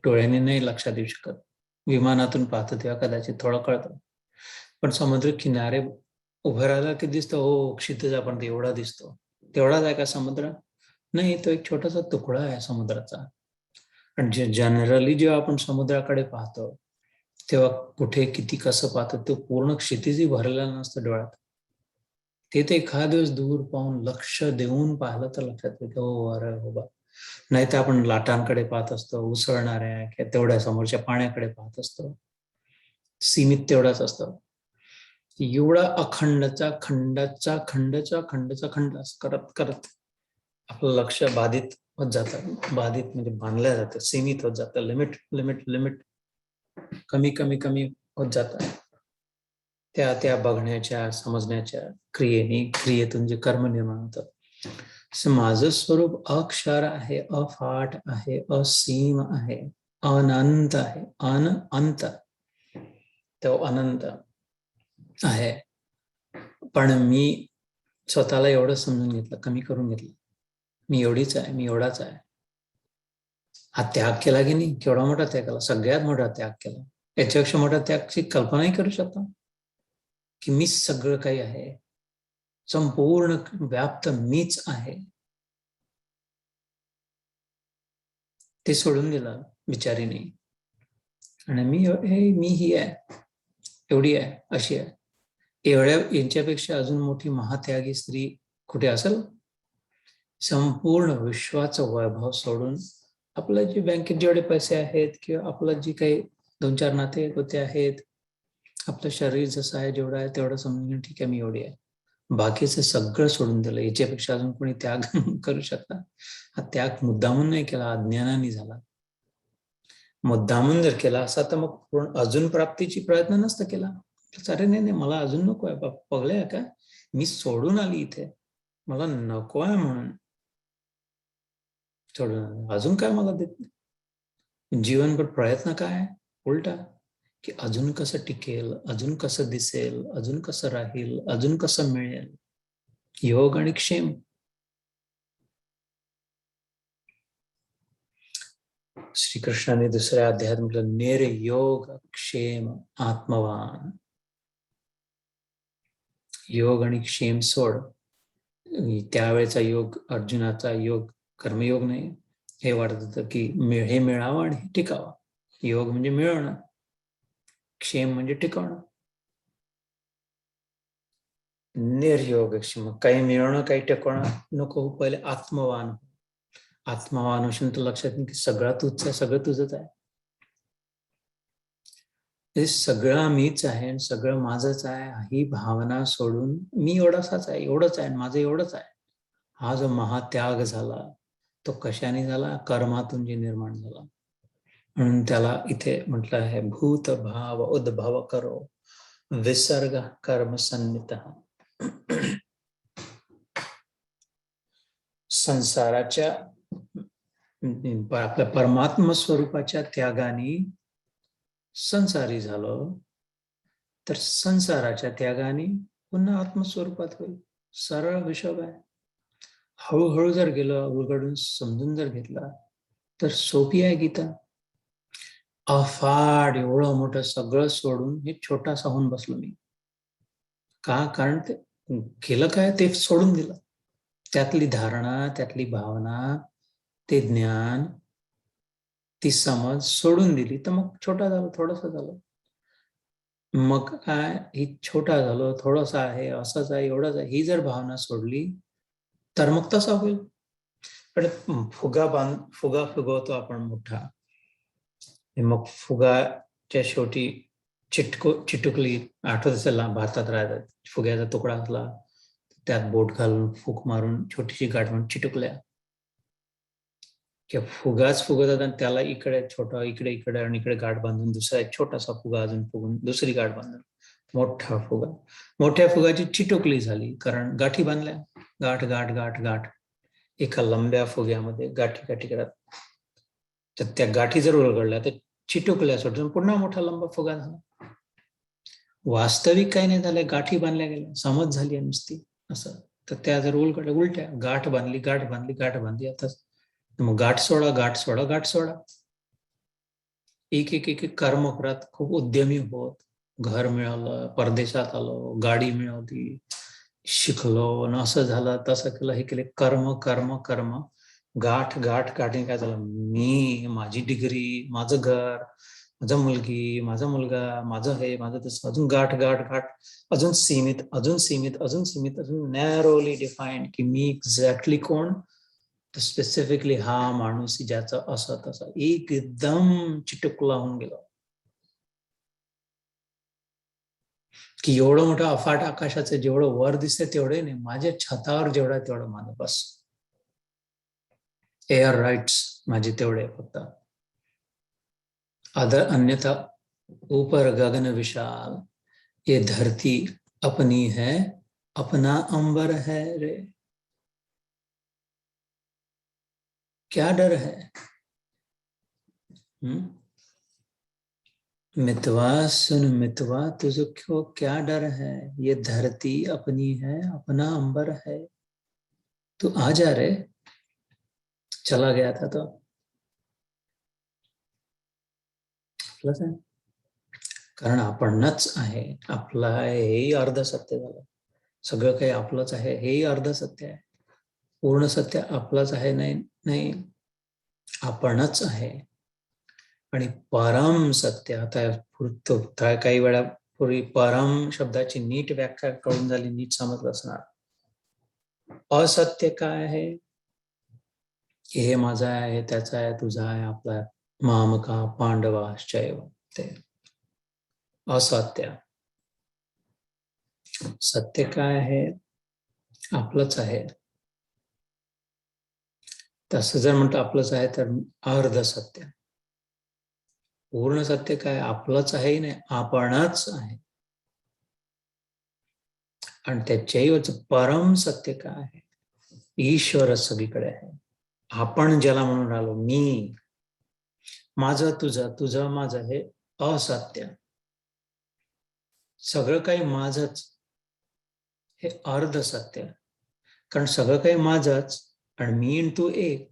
डोळ्याने नाही लक्षात येऊ शकत. विमानातून पाहतो तेव्हा कदाचित थोडं कळतं, पण समुद्र किनारे उभं राहायला किती दिसतं, हो क्षितिज आपण एवढा दिसतो. तेवढाच आहे का समुद्र? नाही, तो एक छोटासा तुकडा आहे समुद्राचा. आणि जनरली जेव्हा आपण समुद्राकडे पाहतो तेव्हा कुठे किती कसं पाहतो, तो पूर्ण क्षितिजही भरलेला नसतं डोळ्यात. ते तर एखाद दिवस दूर पाहून लक्ष देऊन पाहिलं तर लक्षात येतं, हो अरे हो बा. नाही तर आपण लाटांकडे पाहत असतो, उसळणाऱ्या किंवा तेवढ्या समोरच्या पाण्याकडे पाहत असतो, सीमित तेवढाच असतो. एवढा अखंडचा खंडाचा खंडचा खंडचा खंड करत करत आपलं लक्ष बाधित होत जातं. बाधित म्हणजे बांधल्या जातं, सीमित होत जातं, लिमिट लिमिट लिमिट कमी कमी कमी होत जातं. त्या त्या बघण्याच्या, समजण्याच्या क्रियेतून जे कर्म निर्माण होतं. माझं स्वरूप अक्षर आहे, अफाट आहे, असीम आहे, अनंत आहे, अनंत, तो अनंत आहे. पण मी स्वतःला एवढं समजून घेतलं, कमी करून घेतलं, मी एवढीच आहे, मी एवढाच आहे. हा त्याग केला की नाही, केवढा मोठा त्याग केला, सगळ्यात मोठा त्याग केला. याच्यापेक्षा मोठा त्यागची कल्पनाही करू शकतो की मीच सगळं काही आहे, संपूर्ण व्याप्त मीच आहे. ते सोडून दिलं बिचारीने, आणि मी ही आहे, एवढी आहे, अशी आहे. एवढ्या यांच्यापेक्षा अजून मोठी महात्यागी स्त्री कुठे असेल? संपूर्ण विश्वाचं वैभव सोडून, आपलं जे बँकेत जेवढे पैसे आहेत किंवा आपलं जी काही 2-4 नाते होते आहेत, आपलं शरीर जसं आहे जेवढं आहे तेवढं समजून, ठीक आहे मी एवढी आहे, बाकीचं सगळं सोडून दिलं. याच्यापेक्षा अजून कोणी त्याग करू शकता? हा त्याग मुद्दामून नाही केला, अज्ञानाने झाला. मुद्दामून जर केला असता तर मग अजून प्राप्तीची प्रयत्न नसता केला. अरे नाही नाही, मला अजून नको आहे, पगळे आहे का, मी सोडून आली इथे, मला नको आहे म्हणून सोडून आली, अजून काय मला देत नाही. जीवनभर प्रयत्न काय? उलटा, की अजून कसं टिकेल, अजून कसं दिसेल, अजून कसं राहील, अजून कसं मिळेल. योग आणि क्षेम. श्रीकृष्णाने दुसऱ्या अध्यायात म्हटलं, निर्योग क्षेम आत्मवान. योग आणि क्षेम सोड. त्यावेळेचा योग, अर्जुनाचा योग कर्मयोग नाही. हे वाटत होतं की हे मिळावं आणि हे टिकावं. योग म्हणजे मिळवणं, क्षेम म्हणजे टिकवणं. निर्योग क्षेम, काही मिळवणं काही टिकवणं नको. पहिले आत्मवान. आत्मवान असून तर लक्षात नाही की सगळं तुझं आहे, सगळं तुझंच आहे. हे सगळं मीच आहे आणि सगळं माझंच आहे ही भावना सोडून मी एवढासाच आहे, एवढंच आहे, माझं एवढंच आहे. हा जो महात्याग झाला तो कशाने झाला? कर्मातून जे निर्माण झाला. म्हणून त्याला इथे म्हटलं आहे, भूत भाव उद्भव करो विसर्ग कर्म सन्नित. संसाराच्या आपल्या परमात्म स्वरूपाच्या त्यागाने संसारी झालो, तर संसाराच्या त्यागाने पुन्हा आत्मस्वरूपात होईल. सरळ हिशोब आहे. हळूहळू जर गेलो, उलगडून समजून जर घेतला तर सोपी आहे गीता. अफाट एवढं मोठं सगळं सोडून हे छोटासा होऊन बसलो मी. का? कारण ते केलं काय, ते सोडून दिलं. त्यातली धारणा, त्यातली भावना, ते ज्ञान, ती समज सोडून दिली तर मग छोटा झालं, थोडंसं झालं. मग काय, ही छोटा झालो, थोडंसं आहे, असंच आहे, एवढंच आहे, ही जर भावना सोडली तर मग तसा होईल. पण फुगा फुगवतो आपण मोठा. मग फुगाच्या शेवटी चिटुकली, आठवत असेल ना, भारतात राहतात, फुग्याचा तुकडा असला त्यात बोट घालून फूक मारून छोटीशी गाठ म्हणून चिटुकल्या, किंवा फुगाच फुगवतात आणि त्याला इकडे छोटा, इकडे आणि इकडे गाठ बांधून दुसरा एक छोटासा फुगा अजून फुगून दुसरी गाठ बांधून मोठा फुगा. मोठ्या फुगाची चिटुकली झाली कारण गाठी बांधल्या. गाठ गाठ गाठ गाठ एका लंब्या फुग्यामध्ये गाठी गाठी करत, तर त्या गाठी जर उलगडल्या तर चिटुकल्या सोडून पुन्हा मोठा लंबा फुगा झाला. वास्तविक काही नाही झालं, गाठी बांधल्या गेल्या, समज झाली आहे नुसती असं. तर त्या जर उलगडल्या, उलट्या गाठ बांधली, गाठ बांधली, गाठ बांधली, आता मग गाठ सोडा, गाठ सोडा, गाठ सोडा. एक एक एक एक कर्म करत खूप उद्यमी होत, घर मिळालं, परदेशात आलो, गाडी मिळवली, शिकलो, न असं झालं, तसं केलं, हे केले, कर्म कर्म कर्म, गाठ गाठ गाठी. काय झालं? मी, माझी डिग्री, माझं घर, माझा मुलगी, माझा मुलगा, माझं हे, माझं तसं, अजून गाठ गाठ गाठ, अजून सीमित, अजून सीमित, अजून सीमित, अजून नॅरोली डिफाईन्ड की मी एक्झॅक्टली कोण, तर स्पेसिफिकली हा माणूस ज्याचं असं तसं एकदम चिटकला होऊन गेला. की एवढं मोठं अफाट आकाशाचं जेवढं वर दिसतंय तेवढे नाही, माझ्या छतावर जेवढं आहे तेवढं माझं बस. एअर राईट्स माझे तेवढे फक्त. अन्यथा ऊपर गगन विशाल, ये धरती अपनी है, अपना अंबर है रे. क्या डर है? मितवा सुन मितवा, तुझको क्या डर है, ये धरती अपनी है, अपना अंबर है. तू आ जा रे. चला गया था तो आपलंच आहे, कारण आपणच आहे. आपलं आहे हेही अर्ध सत्य झालं. सगळं काही आपलंच आहे हेही अर्ध सत्य आहे. पूर्ण सत्य आपलंच आहे नाही, नाही, आपणच आहे. आणि परम सत्य, आता काही वेळा पूर्वी परम शब्दाची नीट व्याख्या कळून झाली, नीट समजलं असणार. असत्य काय आहे? हे माझं आहे, त्याचं आहे, तुझा आहे, आपला आहे. मामका पांडवाश्चैव, ते असत्य. सत्य काय आहे? आपलंच आहे. तसं जर म्हणतो आपलंच आहे तर अर्ध सत्य. पूर्ण सत्य काय? आपलंच आहे नाही, आपणच आहे. आणि त्याच्याही परम सत्य काय आहे? ईश्वरच सगळीकडे आहे. आपण ज्याला म्हणून राहिलो मी, माझं तुझं, तुझं माझं, हे असत्य. सगळं काही माझंच हे अर्ध सत्य. कारण सगळं काही माझंच आणि मी आणि तू एक,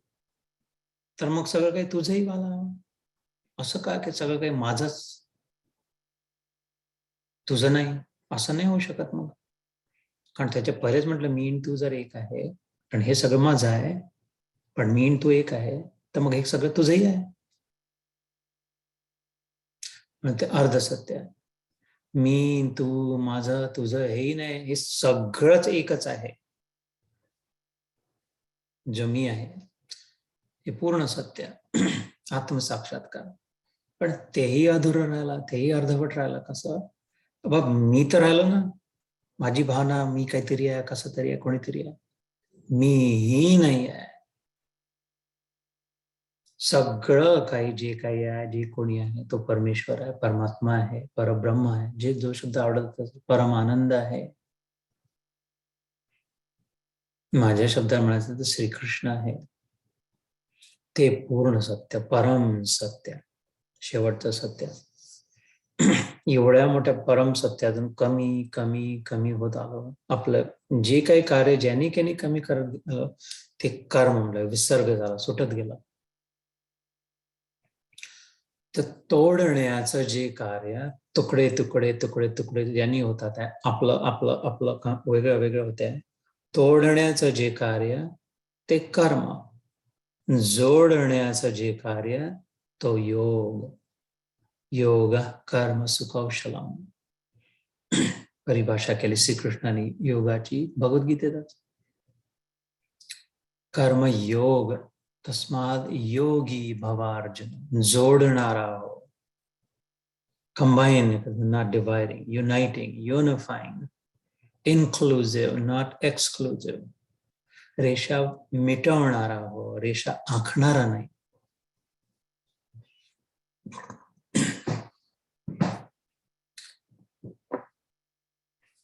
तर मग सगळं काही तुझंही मला. असं का की सगळं काही माझंच तुझं नाही, असं नाही होऊ शकत मग. कारण त्याच्या पहिलेच म्हटलं मी आणि तू जर एक आहे आणि हे सगळं माझं आहे, पण मी आणि तू एक आहे, तर मग हे सगळं तुझंही आहे. म्हणून ते अर्ध सत्य आहे. मी तू माझं तुझं हेही नाही, हे सगळंच एकच आहे. जो मी आहे हे पूर्ण सत्य. आत्मसाक्षात्कार. पण तेही अधुरं राहिला, तेही अर्धवट राहिला. कसं? बघ, मी तर राहिलो ना, माझी भावना मी काहीतरी आहे, कसं तरी आहे, कोणीतरी आहे. मीही नाही आहे. सगळं काही जे काही आहे, जे कोणी आहे, तो परमेश्वर आहे, परमात्मा आहे, परब्रह्म आहे. जे जो शब्द आवडत परम आनंद आहे. माझ्या शब्दात म्हणायचं तर श्रीकृष्ण आहे. ते पूर्ण सत्य, परम सत्य, शेवटचं सत्य. एवढ्या मोठ्या परम सत्यातून कमी कमी कमी होत आलो. आपलं जे काही कार्य ज्याने त्यांनी कमी करत गेलं, ते कर्म म्हणलं, विसर्ग झाला, सुटत गेला. तर तोडण्याचं जे कार्य तुकडे तुकडे तुकडे तुकडे ज्यांनी होतात, आपलं आपलं आपलं काम वेगळं वेगळं होत आहे. तोडण्याचं जे कार्य ते कर्म, जोडण्याचं जे कार्य तो योग. योग कर्म सुकौशलम. परिभाषा केली श्रीकृष्णाने योगाची भगवद्गीतेतच. कर्म योग, तस्माद योगी भवार्जुन. जोडणारा हो. Combine, not dividing, uniting, unifying, inclusive, not exclusive. रेषा मिटवणारा हो, रेषा आखणारा नाही.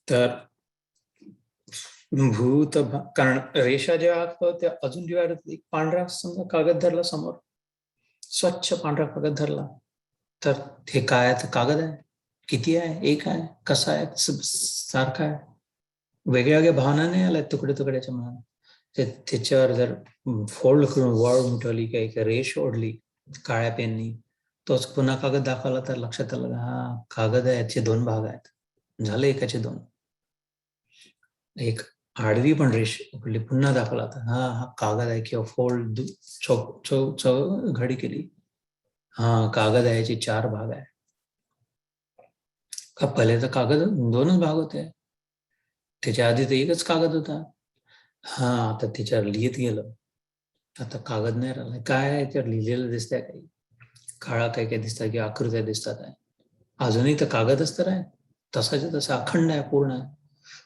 तर भूत, कारण रेषा जेव्हा आखतो त्या अजून जेव्हा एक पांढरा समजा कागद धरला समोर, स्वच्छ पांढरा कागद धरला, तर हे काय आहे? तर कागद आहे. किती आहे? एक आहे. कसा आहे? सारखा आहे. वेगळ्या वेगळ्या भावना नाही आल्या तुकडे तुकड्याच्या मनात. त्याच्यावर जर फोल्ड करून वळ उमटवली, काही रेष ओढली काळ्या पेननी, तोच पुन्हा कागद दाखवला तर लक्षात आलं, हा कागद आहे, याचे दोन भाग आहेत. झाले एकाचे दोन. एक आडवी पण रेष ओढली, पुन्हा दाखवला तर हा कागद आहे, किंवा फोल्ड घडी केली, हा कागद आहे, याचे चार भाग आहे. का पहिले तर कागद दोनच भाग होते, त्याच्या आधी तर एकच कागद होता. हा, आता त्याच्यावर लिहित गेलं, आता कागद नाही राहिला. काय आहे त्यावर लिहिलेलं दिसतंय? काही काळा काय काय दिसतात, की आकृत्या दिसतात आहे. अजूनही तर कागदच तर आहे, तसाच्या तसा अखंड आहे, पूर्ण आहे.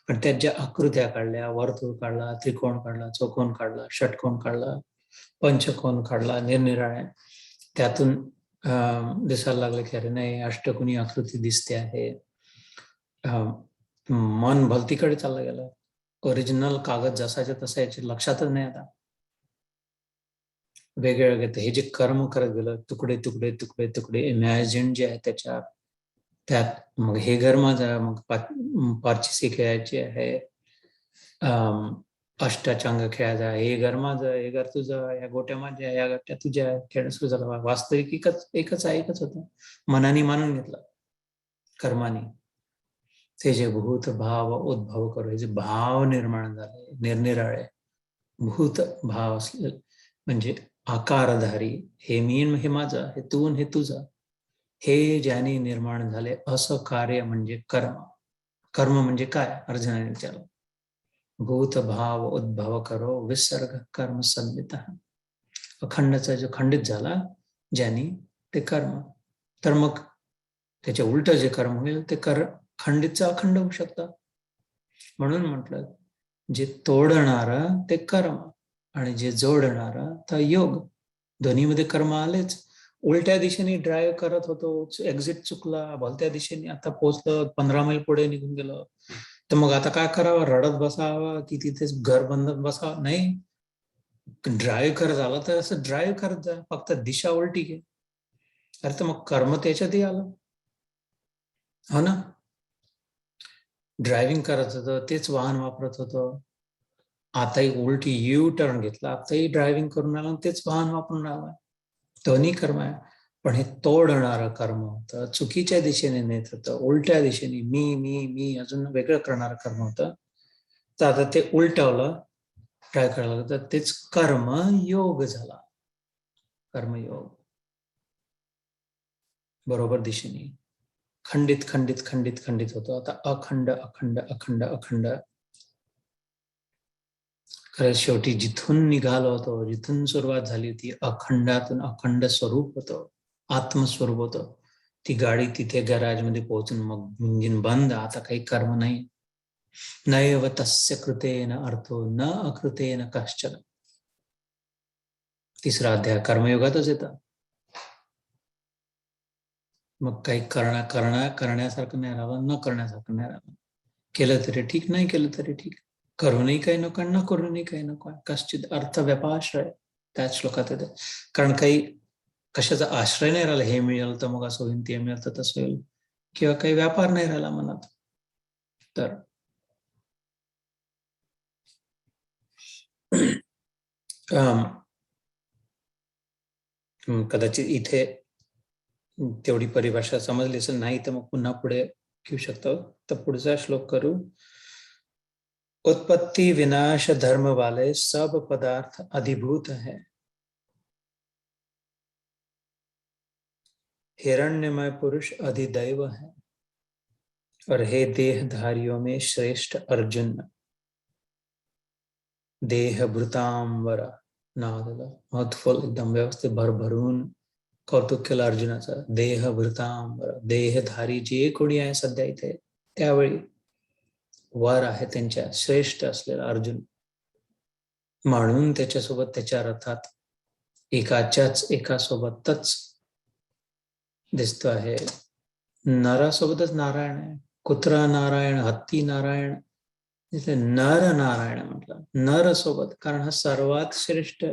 पण त्यात ज्या आकृत्या काढल्या, वर्तुळ काढला, त्रिकोण काढला, चौकोन काढला, षटकोन काढला, पंचकोन काढला, निरनिराळ्या, त्यातून दिसायला लागलं की अरे नाही, अष्टकोनी आकृती दिसते आहे. मन भलतीकडे चाललं गेलं. ओरिजिनल कागद जसाच्या तसा याचे लक्षातच नाही आता. वेगळे वेगळे हे जे कर्म करत गेलं, तुकडे तुकडे तुकडे तुकडे इमॅजिन जे आहे त्याच्यात, त्यात मग हे घर माझं, मग पारची खेळायची आहे, अष्टाचांग खेळायचा, हे घर माझं, हे घर तुझं, या गोट्या माझ्या, या गोट्या तुझ्या, खेळ सुरू झाला. वास्तविक एकच आहे, एकच होतं. मनाने मानून घेतलं, कर्माने. ते जे भूत भाव उद्भव करू, हे जे भाव निर्माण झाले निरनिराळे, भूत भाव असले म्हणजे आकारधारी, हे मी हे माझं, हे तू हे तुझं, हे ज्याने निर्माण झाले, असं कार्य म्हणजे कर्म. कर्म म्हणजे काय? अर्जुनाने विचारलं. भूत भाव उद्भव करो विसर्ग कर्म संवित. अखंडचा जो खंडित झाला ज्याने, ते कर्म. तर मग त्याच्या उलट जे कर्म होईल ते खंडितचं अखंड होऊ शकतं. म्हणून म्हटलं, जे तोडणारं ते कर्म आणि जे जोडणारं तर योग. दोन्हीमध्ये कर्म आलेच. उलट्या दिशेने ड्राईव्ह करत होतो, एक्झिट चुकला, भलत्या दिशेने आता पोहोचलं, 15 मैल पुढे निघून गेलं, तर मग आता काय करावं? रडत बसावं की तिथेच घर बंधत बसावं? नाही, ड्राईव्ह करत आलं तर असं ड्राईव्ह करत जा, फक्त दिशा उलटी घे. अरे तर मग कर्म त्याच्यातही आलं. हो ना, ड्रायव्हिंग करत होतं, तेच वाहन वापरत होतं. आताही उलटी यू टर्न घेतला, आताही ड्रायव्हिंग करून आला, तेच वाहन वापरून आला. दोन्ही कर्म आहे. पण हे तोडणारं कर्म होतं, चुकीच्या दिशेने नेत होतं, उलट्या दिशेने मी अजून वेगळं करणारं कर्म होतं. तर आता ते उलटवलं, काय करायला लागलं, तर तेच कर्म योग झाला. कर्मयोग बरोबर दिशेने खंडित खंडित खंडित खंडित होतो. आता अखंड अखंड अखंड अखंड. खरं शेवटी जिथून निघालो होतो, जिथून सुरुवात झाली होती, अखंडातून अखंड स्वरूप होतं, आत्मस्वरूप होतं. ती गाडी तिथे गॅरेजमध्ये पोहोचून मग इंजिन बंद, आता काही कर्म नाही. नैव तस्य कृतेन अर्थो न अकृतेन कश्चन. तिसरा अध्याय कर्मयोगातच येतं. मग काही करण्यासारखं नाही राहिलं, न करण्यासारखं नाही राहिलं. केलं तरी ठीक, नाही केलं तरी ठीक. करूनही काही नको, न करूनही काही नको. कश्चित अर्थ व्यपाश्रय, त्याच श्लोकात येते. कारण काही कशाचा आश्रय नाही राहिला, हे मिळेल तर मग असं होईल, ते मिळेल तर तसं होईल, किंवा काही व्यापार नाही राहिला मनात. तर कदाचित इथे तेवढी परिभाषा समजली असेल, नाही तर मग पुन्हा पुढे घेऊ शकतो. तर पुढचा श्लोक करू. उत्पत्ति विनाश धर्म वाले सब पदार्थ अधिभूत है। हिरण्यमय पुरुष अधिदैव है। और हे देहधारियों में श्रेष्ठ अर्जुन, देह भृतांवर नादला. महत्वफुल, एकदम व्यवस्थित भरभरून कौतुक केलं अर्जुनाचं. देह भृतांवर, देहधारी जे कोणी आहे सध्या इथे, त्यावेळी वर आहे त्यांच्या श्रेष्ठ असलेला अर्जुन. म्हणून त्याच्यासोबत त्याच्या रथात एकासोबतच दिसतो आहे. नरासोबतच नारायण आहे. कुत्रा नारायण, हत्ती नारायण, इथे नर नारायण म्हटलं, नर सोबत. कारण हा सर्वात श्रेष्ठ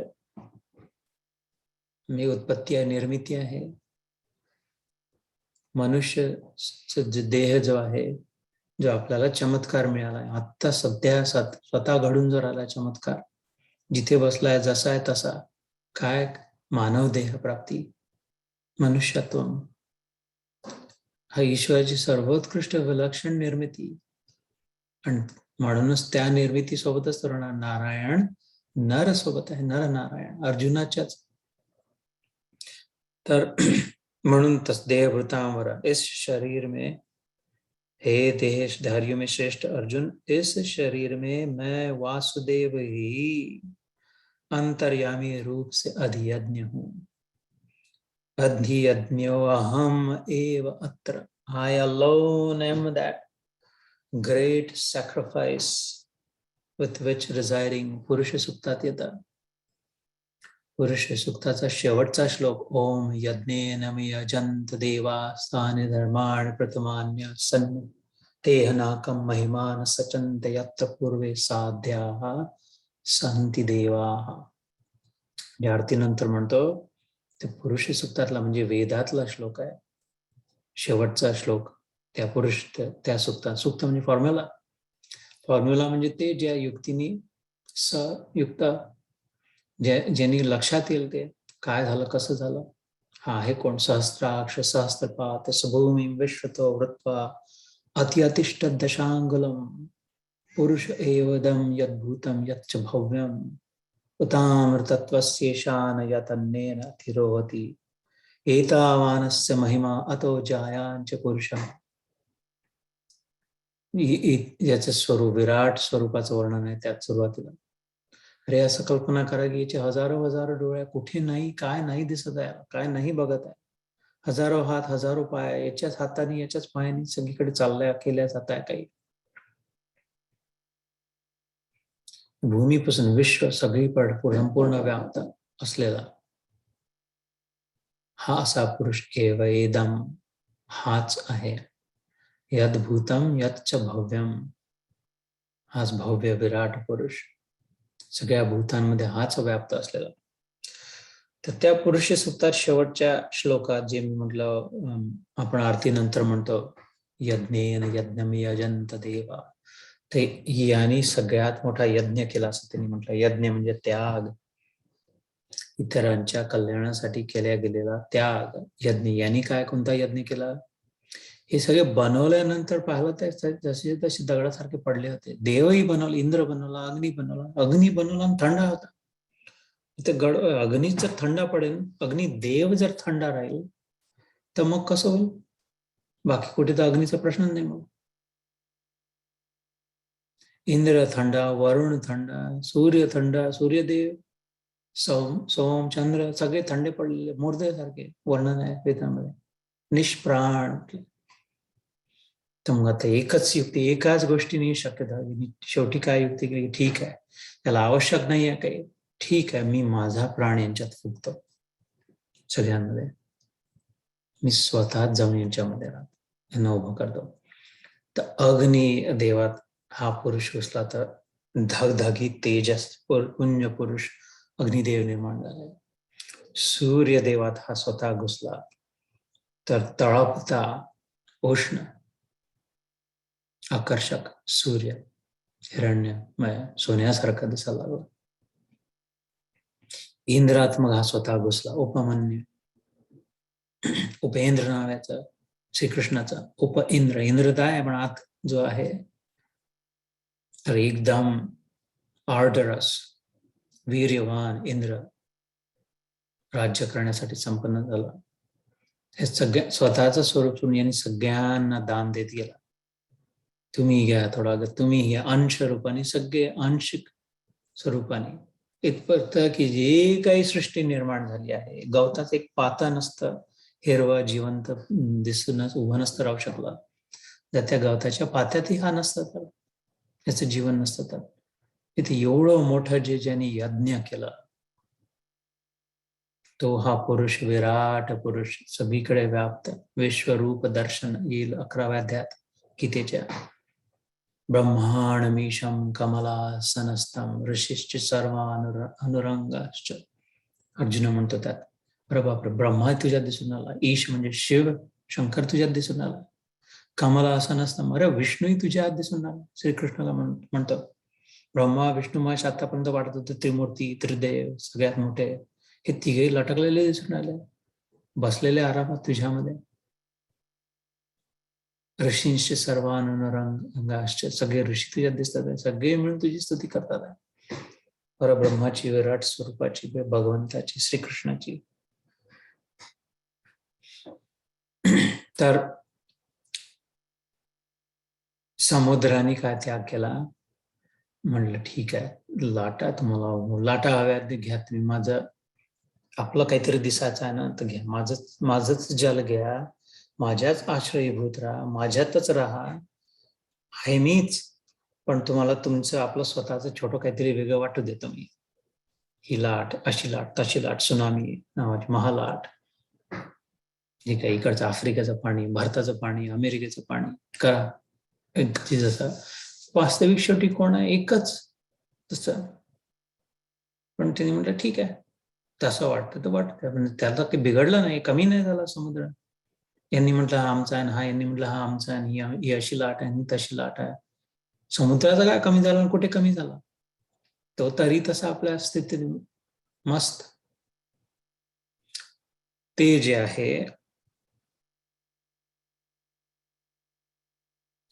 मी उत्पत्ती आहे, निर्मिती आहे. मनुष्य देह जो आहे, जो आपल्याला चमत्कार मिळालाय आत्ता सध्या, स्वतः घडून जर आला चमत्कार, जिथे बसलाय जसा आहे तसा, काय मानव देह प्राप्ती, मनुष्यत्व, हा ईश्वराची सर्वोत्कृष्ट विलक्षण निर्मिती. आणि म्हणूनच त्या निर्मिती सोबतच तर नारायण नर सोबत आहे, नर नारायण अर्जुनाच्याच. तर म्हणून तस देहभृतांवर, इस शरीर में, हे देहधारियों में श्रेष्ठ अर्जुन, इस शरीर में मैं वासुदेव ही अंतर्यामी रूप से अधियज्ञ हूं. अधियज्ञो अहम एव अत्र. I alone am that great sacrifice with which residing. पुरुष सुक्तात येतं. पुरुष सुक्ताचा शेवटचा श्लोक. ओम यज्ञेन यजंत देवा स्थाने धर्माण प्रथमान्य सन् तेहनाकं महिमान सचंत यत्र पूर्वे साध्याः संति देवाः. या आरतीनंतर म्हणतो ते पुरुष सुक्तातला, म्हणजे वेदातला श्लोक आहे, शेवटचा श्लोक. त्या पुरुष त्या सुक्ता, सुक्त म्हणजे फॉर्म्युला. फॉर्म्युला म्हणजे ते ज्या युक्तीने युक्त, ज्यांनी लक्षात येईल ते काय झालं, कसं झालं. हा आहे कोण? सहस्राक्ष सहस्त्रपात सभूमी विश्वतो वृत्वा अतिष्ठ दशांगुलम पुरुष एवदम यद्भूतम यच्च भव्यम उतामृतत्वस्येषान यतन्नेन थिरोहति एतावानस्य महिमा अतो जायांच पुरुषः. याचं स्वरूप, विराट स्वरूपाचं वर्णन आहे त्यात सुरुवातीला. अरे असं कल्पना करा की याचे हजारो हजारो डोळे, कुठे नाही, काय नाही दिसत आहे, काय नाही बघत आहे. हजारो हात, हजारो पाय, याच्याच हाताने याच्याच पायाने सगळीकडे चालल्या केल्या जात आहे. काही भूमीपासून विश्व सगळीकडे संपूर्ण व्याप्त असलेला हा असा पुरुष एव एदम, हाच आहे. यद्भूतम यच्च भव्यम, हाच भव्य विराट पुरुष, सगळ्या भूतांमध्ये हाच व्याप्त असलेला. तर त्या पुरुष सुक्तात शेवटच्या श्लोकात जे मी म्हटलं, आपण आरती नंतर म्हणतो यज्ञेन यज्ञम यजंत देवा. ते यांनी सगळ्यात मोठा यज्ञ केला असं त्यांनी म्हटलं. यज्ञ म्हणजे त्याग, इतरांच्या कल्याणासाठी केल्या गेलेला त्याग. यज्ञ यांनी काय, कोणता यज्ञ केला? हे सगळे बनवल्यानंतर पाहिलं तर जसे तसे दगडासारखे पडले होते. देवही बनवले, इंद्र बनवला, अग्नी बनवला आणि थंड होता. इथे अग्नी जर थंडा पडेल, अग्नी देव जर थंडा राहील तर मग कसं होईल? बाकी कुठे तर अग्नीचा प्रश्न नाही. मग इंद्र थंडा, वरुण थंडा, सूर्य थंडा, सूर्यदेव, सोम, चंद्र सगळे थंडे पडलेले मुर्द्यासारखे वर्णन आहे वेदामध्ये. निष्प्राण. तर मग आता एकच युक्ती, एकाच गोष्टीने शक्यता. शेवटी काय युक्ती केली? ठीक आहे, त्याला आवश्यक नाही आहे काही, ठीक आहे, मी माझा प्राण यांच्यात फुकतो, सगळ्यांमध्ये मी स्वतः जाऊन यांच्यामध्ये राहतो, यांना उभं करतो. तर अग्नी देवात हा पुरुष घुसला तर धगधगी तेजस पुण्य पुरुष अग्निदेव निर्माण झाले. सूर्यदेवात हा स्वतः घुसला तर तळपता उष्ण आकर्षक सूर्य हिरण्यमय सोन्यासारखा दिसायला लागला. इंद्रात मग हा स्वतः घुसला, उपमन्यू, उपेंद्र नावाचा श्रीकृष्णाचा इंद्र. इंद्र आहे पण आत जो आहे तर एकदम आर्डरस वीर्यवान इंद्र राज्य करण्यासाठी संपन्न झाला. हे सगळ्या स्वतःचं स्वरूप सोडून यांनी सगळ्यांना दान देत गेला. तुम्ही घ्या थोडा, तुम्ही घ्या, अंश रूपाने, सगळे आंशिक स्वरूपाने. इतपत की जे काही सृष्टी निर्माण झाली आहे, गवताच एक पाता नसतं हिरवा जिवंत दिसून उभं नसतं राहू शकला, जर त्या गवताच्या पात्यातही हा नसतं तर त्याचं जीवन नसतं. तर इथे एवढं मोठं जे ज्यांनी यज्ञ केला तो हा पुरुष, विराट पुरुष, सगळीकडे व्याप्त, विश्वरूप दर्शन येईल 11व्या अध्यायात गीतेच्या. ब्रह्मांडमीशं कमलासनस्थं ऋषिश्च सर्व अनुरंगाश्च. अर्जुन म्हणतो त्यात, अरे बापरे, ब्रह्मा तुझ्यात दिसून आला, ईश म्हणजे शिव शंकर तुझ्यात दिसून आला, कमलासनस्थं, अरे विष्णूही तुझ्यात दिसून आला. श्रीकृष्णाला म्हणतो, ब्रह्मा विष्णू महेश आतापर्यंत वाटत होते त्रिमूर्ती त्रिदेव सगळ्यात मोठे, हे तिघे लटकलेले दिसून आले, बसलेले आरामात तुझ्यामध्ये. ऋषींशी सर्वानुरंगाश्च, सगळे ऋषी तुझ्यात दिसतात, सगळे मिळून तुझी स्तुती करतात आहे, परब्रह्माची, विराट स्वरूपाची, भगवंताची, श्रीकृष्णाची. तर समुद्राने काय त्याग केला? म्हणलं ठीक आहे, लाटा तुम्हाला लाटा हव्यात घ्या तुम्ही, माझं आपलं काहीतरी दिसायचं आहे ना तर घ्या, माझंच जल घ्या, माझ्याच आश्रयीभूत राहा, माझ्यातच राहा, आहे मीच, पण तुम्हाला तुमचं आपलं स्वतःचं छोटं काहीतरी वेगळं वाटू देतो मी. ही लाट, अशी लाट, तशी लाट, सुनामी नावाची महालाट, जे काही इकडचं आफ्रिकेचं पाणी, भारताचं पाणी, अमेरिकेचं पाणी करा, जसं वास्तविक शेवटी कोण आहे? एकच. तसं पण त्यांनी म्हटलं ठीक आहे, तसं वाटतं तर वाटतं, पण त्याला काही बिघडलं नाही, कमी नाही झाला समुद्र. यांनी म्हटलं हा आमचा आहे, हा यांनी म्हटलं हा आमचा आहे, ही अशी लाट आहे, ही तशी लाट आहे. समुद्राचा काय कमी झाला, कुठे कमी झाला? तो तरी तसा आपल्या स्थितीत मस्त. ते जे आहे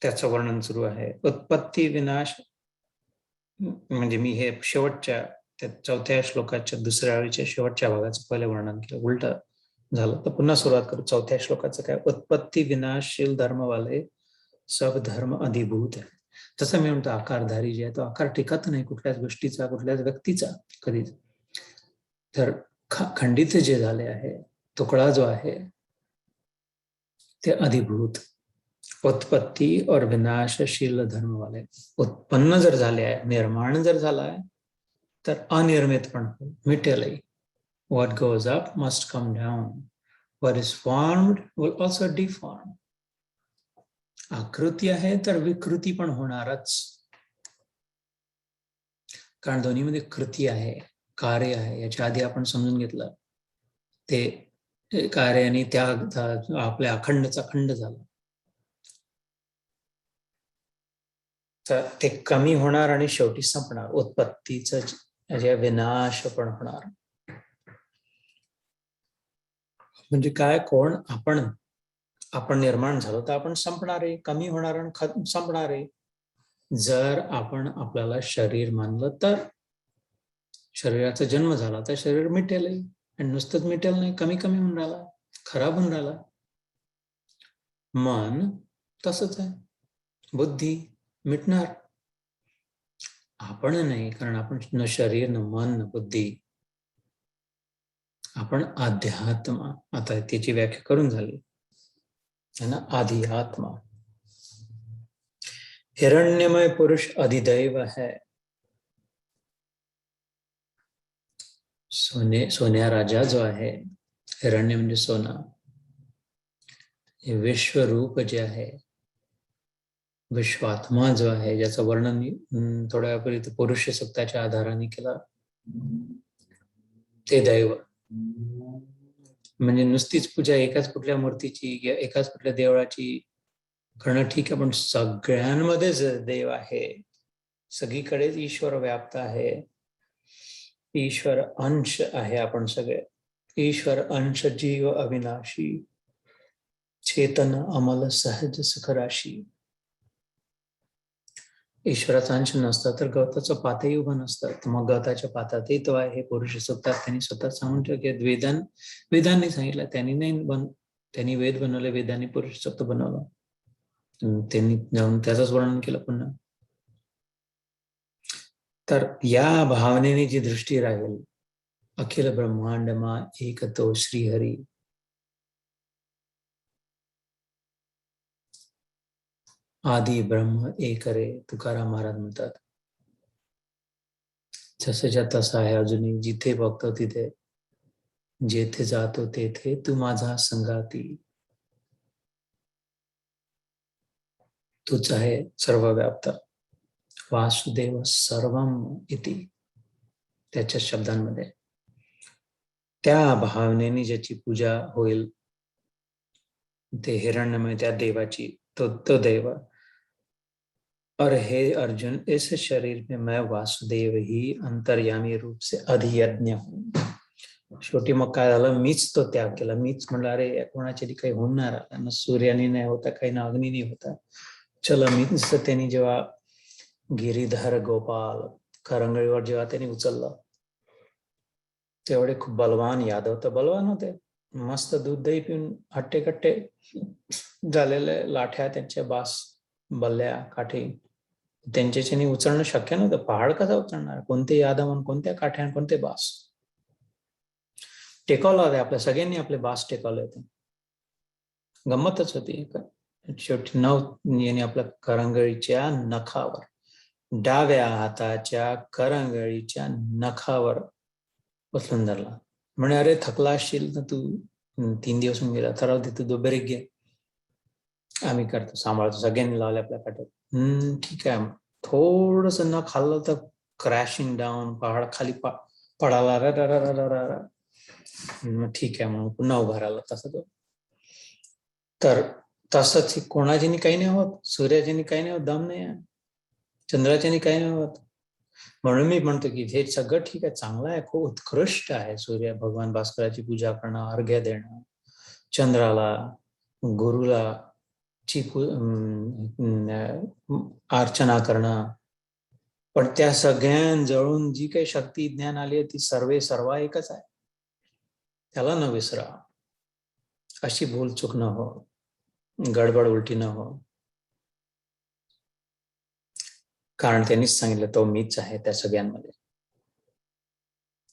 त्याचं वर्णन सुरू आहे. उत्पत्ती विनाश, म्हणजे मी हे शेवटच्या त्या 4थ्या श्लोकाच्या दुसऱ्या ओळीच्या शेवटच्या भागाचं पहिले वर्णन केलं, उलट झालं, तर पुन्हा सुरुवात करू. 4थ्या श्लोकाचं काय? उत्पत्ती विनाशशील धर्म वाले सब धर्म अधिभूत आहे. तसं मी म्हणतो आकारधारी जे आहे तो आकार टिकत नाही कुठल्याच गोष्टीचा, कुठल्याच व्यक्तीचा कधीच. तर खंडित जे झाले आहे, तुकडा जो आहे ते अधिभूत, उत्पत्ती और विनाशशील धर्म वाले. उत्पन्न जर झाले आहे, निर्माण जर झाला आहे तर अनिर्मित पण मिटेलही. What goes up must come down. What is formed will also deform. आकृती आहे तर विकृती पण होणारच, कारण दोन्हीमध्ये कृती आहे, कार्य आहे. याच्या आधी आपण समजून घेतलं, ते कार्याने त्या आपल्या अखंडचा खंड झाला. तर ते कमी होणार आणि शेवटी संपणार, उत्पत्तीचं जे विनाश पण होणार. म्हणजे काय, कोण आपण निर्माण झालो तर आपण संपणार आहे, कमी होणार आणि संपणार आहे. जर आपण आपल्याला शरीर मानलं तर शरीराचा जन्म झाला तर शरीर मिटेल, आणि नुसतंच मिटेल नाही, कमी कमी होऊन राहिला, खराब होऊन राहिला. मन तसंच आहे, बुद्धी मिटणार, आपण नाही, कारण आपण न शरीर न मन न बुद्धी, आपण अध्यात्म. आता त्याची व्याख्या करून झाली है ना, आधी आत्मा. हिरण्यमय पुरुष अधिदैव है. सोन्या राजा जो आहे, हिरण्य म्हणजे सोना, हे विश्वरूप जे आहे, विश्वात्मा जो आहे, ज्याचं वर्णन थोड्या वेळापूर्वी पुरुष सूक्ताच्या आधाराने केलं, ते दैव. म्हणजे नुसतीच पूजा एकाच कुठल्या मूर्तीची, एकाच कुठल्या देवळाची करणं ठीक आहे, पण सगळ्यांमध्येच देव आहे, सगळीकडेच ईश्वर व्याप्त आहे, ईश्वर अंश आहे आपण सगळे. ईश्वर अंश जीव अविनाशी, चेतन अमल सहज सुखराशी. ईश्वराचा अंश नसता तर गवताचं पातही उभं नसतं, तर मग गवताच्या पातातही तो आहे. पुरुष सूक्तात त्यांनी स्वतः सांगून ठेवले, वेदांनी सांगितलं, त्यांनी वेद बनवले, वेदांनी पुरुष सूक्त बनवलं, त्यांनी जाऊन त्याचंच वर्णन केलं पुन्हा. तर या भावनेने जी दृष्टी राहील, अखिल ब्रह्मांडमा एक तो श्रीहरी, आदी ब्रह्म एक रे, तुकाराम महाराज म्हणतात. जसंच्या तसं आहे अजूनही, जिथे बघतो तिथे, जेथे जातो तेथे तू माझा संगाती, तूच आहे सर्वव्याप्त, वासुदेव सर्वम इति, त्याच्या शब्दांमध्ये. त्या भावनेने ज्याची पूजा होईल, ते हिरण्यमय त्या देवाची, तो देव. और हे अर्जुन, इस शरीर में मैं वासुदेव ही अंतर्यामी रूप से अधियज्ञ हूं. शेवटी मग काय झालं, मीच तो त्याग केला. मीच म्हणलं, अरे कोणाच्या काही होणार आला ना, सूर्याने नाही होता, काही ना अग्नी नाही होता, चला मीच. त्यांनी जेव्हा गिरीधर गोपाल करंगळीवर जेव्हा त्यांनी उचललं, तेवढे खूप बलवान यादव तर बलवान होते, मस्त दूध दही पिऊन हट्टे कट्टे झालेले, लाठ्या त्यांच्या, बास बल्ल्या काठी, त्यांच्याच्याने उचलणं शक्य नव्हतं. पहाड कसा उचलणार, कोणते यादव, कोणत्या काठ्या, कोणते बास टेकवला होते. आपल्या सगळ्यांनी आपले बास टेकवले होते. गंमतच होती. शेवटी याने आपल्या करंगळीच्या नखावर, डाव्या हाताच्या करंगळीच्या नखावर उचलून धरला. म्हणे, अरे थकला असशील ना तू, 3 दिवस होऊन गेला, तर तू दुबेरीक घे, आम्ही करतो, सांभाळतो. सगळ्यांनी लावले आपल्या काट्यात. ठीक आहे. थोडस न खाल्लं तर क्रॅशिंग डाऊन, पहाड खाली पडाला. ठीक आहे, मग पुन्हा उभा राहिला. तसं तो तर तसंच कोणाच्यानी काही नाही होत, सूर्याच्यानी काही नाही होत, दम नाही आहे, चंद्राच्यानी काही नाही होत. म्हणून मी म्हणतो की हे सगळं ठीक आहे, चांगलं आहे, खूप उत्कृष्ट आहे. सूर्य भगवान भास्कराची पूजा करणं, अर्घ्य देणं, चंद्राला, गुरुला ची अर्चना करणं, पण त्या सगळ्यांजवळून जी काही शक्ती ज्ञान आली आहे, ती सर्वा एकच आहे. त्याला न विसरा, अशी भूल चूक न हो, गडबड उलटी न हो, कारण त्यांनीच सांगितलं, तो मीच आहे त्या सगळ्यांमध्ये.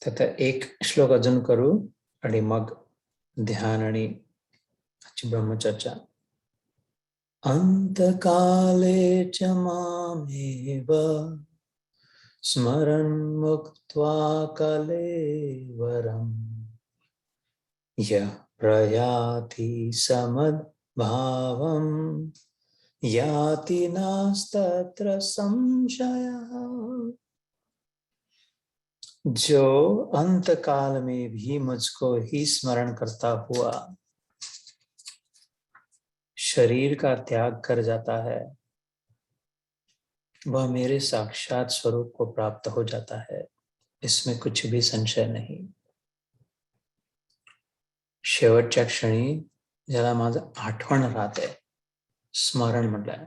तर एक श्लोक अजून करू आणि मग ध्यान आणि ब्रह्मचर्चा. अंतकाले च मामेव स्मरन् मुक्त्वा कलेवरम् यः प्रयाति समद्भावम् याति नास्तत्र संशयः. जो अंतकाल में भी मुझको ही स्मरण करता हुआ शरीर का त्याग कर जाता है, वह मेरे साक्षात स्वरूप को प्राप्त हो जाता है, इसमें कुछ भी संशय नहीं। शेवटच्या क्षणी ज्याला माझं आठवण राहते, स्मरण म्हटलंय.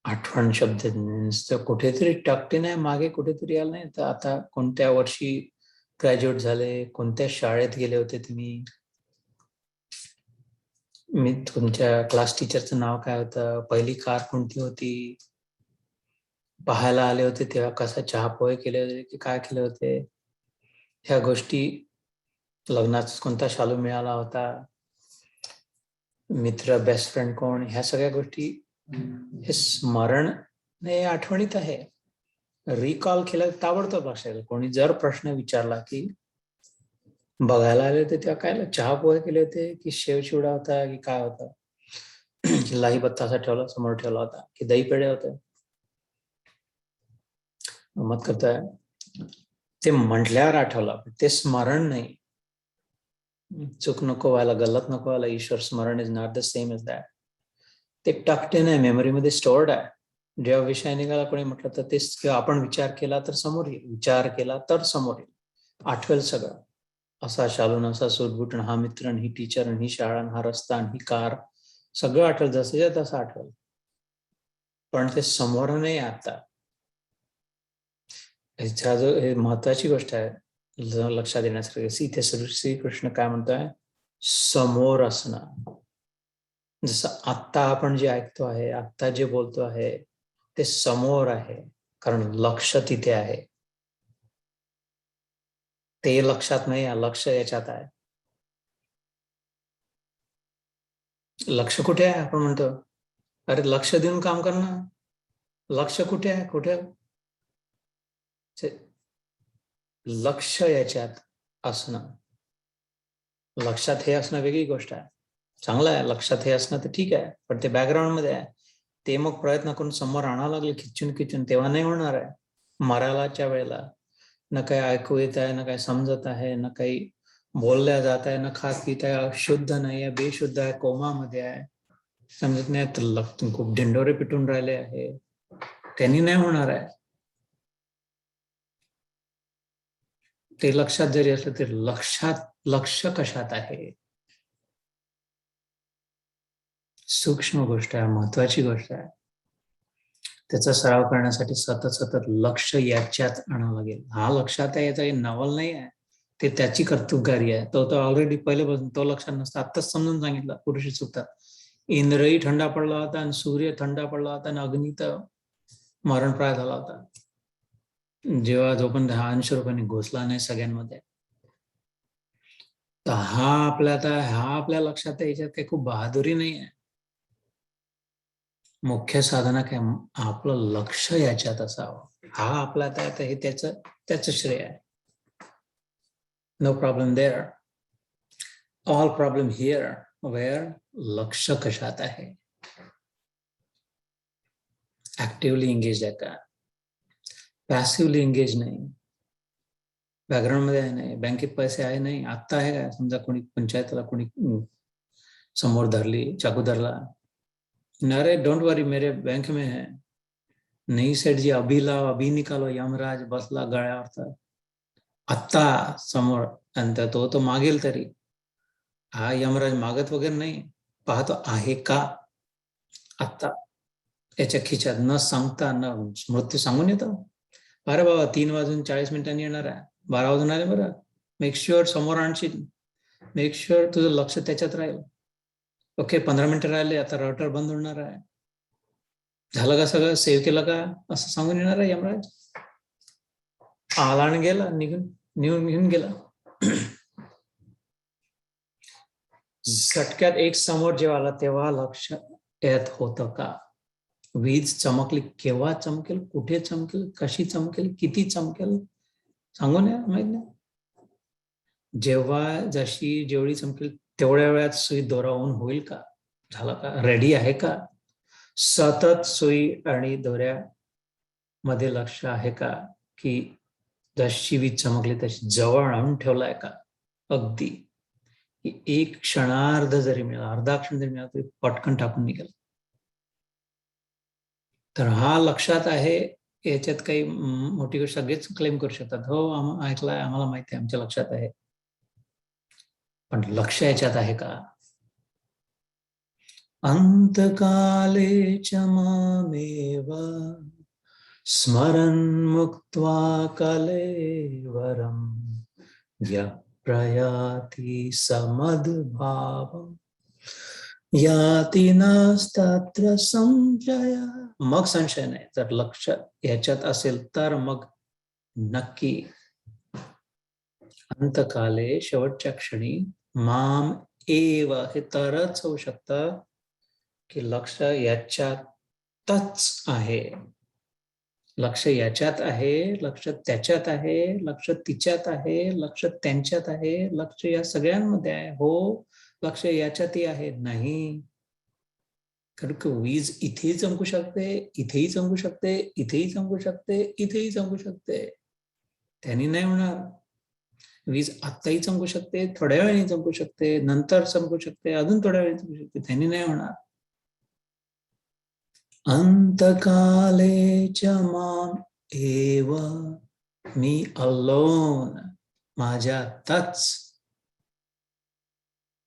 आठवण शब्द नुसतं कुठेतरी टकते नाही, मागे कुठेतरी आलं नाही. तर आता कोणत्या वर्षी ग्रॅज्युएट झाले, कोणत्या शाळेत गेले होते तुम्ही, मी तुमच्या क्लास टीचरचं नाव काय होतं, पहिली कार कोणती होती, पाहायला आले होते तेव्हा कसा चहा पोहे केले होते की काय केले होते, ह्या गोष्टी, लग्नाचा कोणता शालू मिळाला होता, मित्र बेस्ट फ्रेंड कोण, ह्या सगळ्या गोष्टी हे स्मरण हे आठवणीत आहे. रिकॉल केलं ताबडतोब लक्षात. कोणी जर प्रश्न विचारला की बघायला आले होते तेव्हा काय चहा पोहे केले होते की शेव चिवडा होता की काय होता, की लाही बत्ता असा ठेवला समोर ठेवला होता की दही पेढे होते, मत करताय ते म्हटल्यावर आठवलं, ते स्मरण नाही. चूक नको व्हायला, गलत नको व्हायला. ईश्वर स्मरण is not the same as that. ते टकते नाही, मेमरीमध्ये स्टोर्ड आहे. जेव्हा विषय निघाला कोणी म्हटलं तर तेच, किंवा आपण विचार केला तर समोर येईल, विचार केला तर समोर येईल, आठवेल सगळं. असा शालून, असा सूटबुटण, हा मित्र, ही टीचर, ही शाळा, हा रस्ता, ही कार, सगळं आठवेल, जसं तसं आठवेल. पण ते समोर नाही. आता ह्याचा जो हे महत्वाची गोष्ट आहे लक्षात येण्यासारखी, इथे श्रीकृष्ण काय म्हणतोय, समोर असणं. जसं आत्ता आपण जे ऐकतो आहे, आत्ता जे बोलतो आहे, ते समोर आहे, कारण लक्ष तिथे आहे. ते लक्षात नाही, लक्ष याच्यात आहे. लक्ष कुठे आहे आपण म्हणतो, अरे लक्ष देऊन काम करणं, लक्ष कुठे आहे, कुठे लक्ष याच्यात असणं. लक्षात हे असणं वेगळी गोष्ट आहे. चांगलं आहे लक्षात हे असणं, तर ठीक आहे, पण ते बॅकग्राऊंड मध्ये आहे. ते मग प्रयत्न करून समोर आणावं लागले खिचून खिचून, तेव्हा नाही होणार आहे. मरायलाच्या वेळेला न काही ऐकू येत आहे, न काही समजत आहे, न काही बोलल्या जात आहे, न खात पित आहे, शुद्ध नाही आहे, बेशुद्ध आहे, कोमामध्ये आहे, समजत नाही, तर खूप ढिंडोरे पिटून राहिले आहे, त्यांनी नाही होणार आहे. ते लक्षात जरी असलं तरी लक्ष कशात आहे, सूक्ष्म गोष्ट आहे, महत्वाची गोष्ट आहे. त्याचा सराव करण्यासाठी सतत सतत लक्ष याच्यात आणावं लागेल. हा लक्षात आहे, याचा नवल नाही आहे, ते त्याची कर्तृत्वगारी आहे. तो तर ऑलरेडी पहिल्यापासून तो लक्षात नसतं. आत्ताच समजून सांगितलं पुरुषी चुकतात. इंद्रही थंडा पडला होता आणि सूर्य थंडा पडला होता आणि अग्नी तर मरणप्राय झाला होता, जेव्हा जो पण 10 अंश रुपयांनी घुसला नाही सगळ्यांमध्ये. तर हा आपल्या लक्षात आहे, याच्यात काही खूप बहादुरी नाही आहे. मुख्य साधना काय, आपलं लक्ष याच्यात असावं. हा आपला हे त्याचं श्रेय आहे. No problem there, all problem here, where लक्ष कशात आहे, ऍक्टिव्हली एंगेज आहे का, पॅसिव्हली एंगेज नाही, बॅकग्राऊंड मध्ये आहे नाही, बँकेत पैसे आहे नाही, आत्ता आहे का, समजा कोणी पंचायतला कोणी समोर धरली, चाकू धरला, अरे डोंट वरी मेरे बैंक में है, नहीं सेठ जी अभी लाओ अभी निकालो, यमराज बसला गळ्यावर, तर आत्ता समोर, आणि तो मागेल तरी. हा यमराज मागत वगैरे नाही, पाहतो आहे का आत्ता याच्या खिच्यात, न सांगता, न मृत्यू सांगून येतो, अरे बाबा 3:40 येणार आहे, 12 वाजून आले बरं, मेक शुअर समोर आणशील, मेक शुअर तुझं लक्ष त्याच्यात राहील. ओके 15 मिनिटं राहिले, आता राउटर बंद होणार आहे, झालं का सगळं, सेव्ह केलं का, असं सांगून येणार आहे यमराज. आला आणि गेला, निघून गेला. झटक्यात एक समोर जेव्हा आला तेव्हा लक्ष येत होतं का, वीज चमकली केव्हा चमकेल, कुठे चमकेल, कशी चमकेल, किती चमकेल, सांगून या माहित नाही. जेव्हा जेवढी चमकेल तेवढ्या वेळात सुई दोरावून होईल का, झाला का, रेडी आहे का, सतत सुई आणि दोऱ्या मध्ये लक्ष आहे का, की जशी वीज चमकली तशी जवळ आणून ठेवलाय का, अगदी एक क्षणार्ध जरी मिळाला, अर्धा क्षण जरी मिळाला तरी पटकन टाकून निघेल. तर हा लक्षात आहे याच्यात काही मोठी गोष्ट सगळेच क्लेम करू शकतात, हो ऐकलाय, आम्हाला माहिती आहे, आमच्या लक्षात आहे. पण लक्ष याच्यात आहे का? अंतकाले च मामेव स्मरन् मुक्त्वा कलेवरं यः प्रयाति समद्भावम् याति नास्तत्र संशय. मग संशय नाही. जर लक्ष याच्यात असेल तर मग नक्की अंतकाले, शेवटच्या क्षणी, माम एव, हे तरच होऊ शकतं की लक्ष याच्यातच आहे. लक्ष याच्यात आहे, लक्ष त्याच्यात आहे, लक्ष तिच्यात आहे, लक्ष त्यांच्यात आहे, लक्ष या सगळ्यांमध्ये आहे. हो, लक्ष याच्यातही आहे. नाही, कारण वीज इथेही चमकू शकते, इथेही चमकू शकते, इथेही चमकू शकते, इथेही चमकू शकते. त्यांनी नाही होणार. वीज आत्ताही चमकू शकते, थोड्या वेळाने चमकू शकते, नंतर चमकू शकते, अजून थोड्या वेळाने चमकू शकते. त्यांनी नाही होणार. अंतकाले च माम एव, मी अलोन, माझ्यातच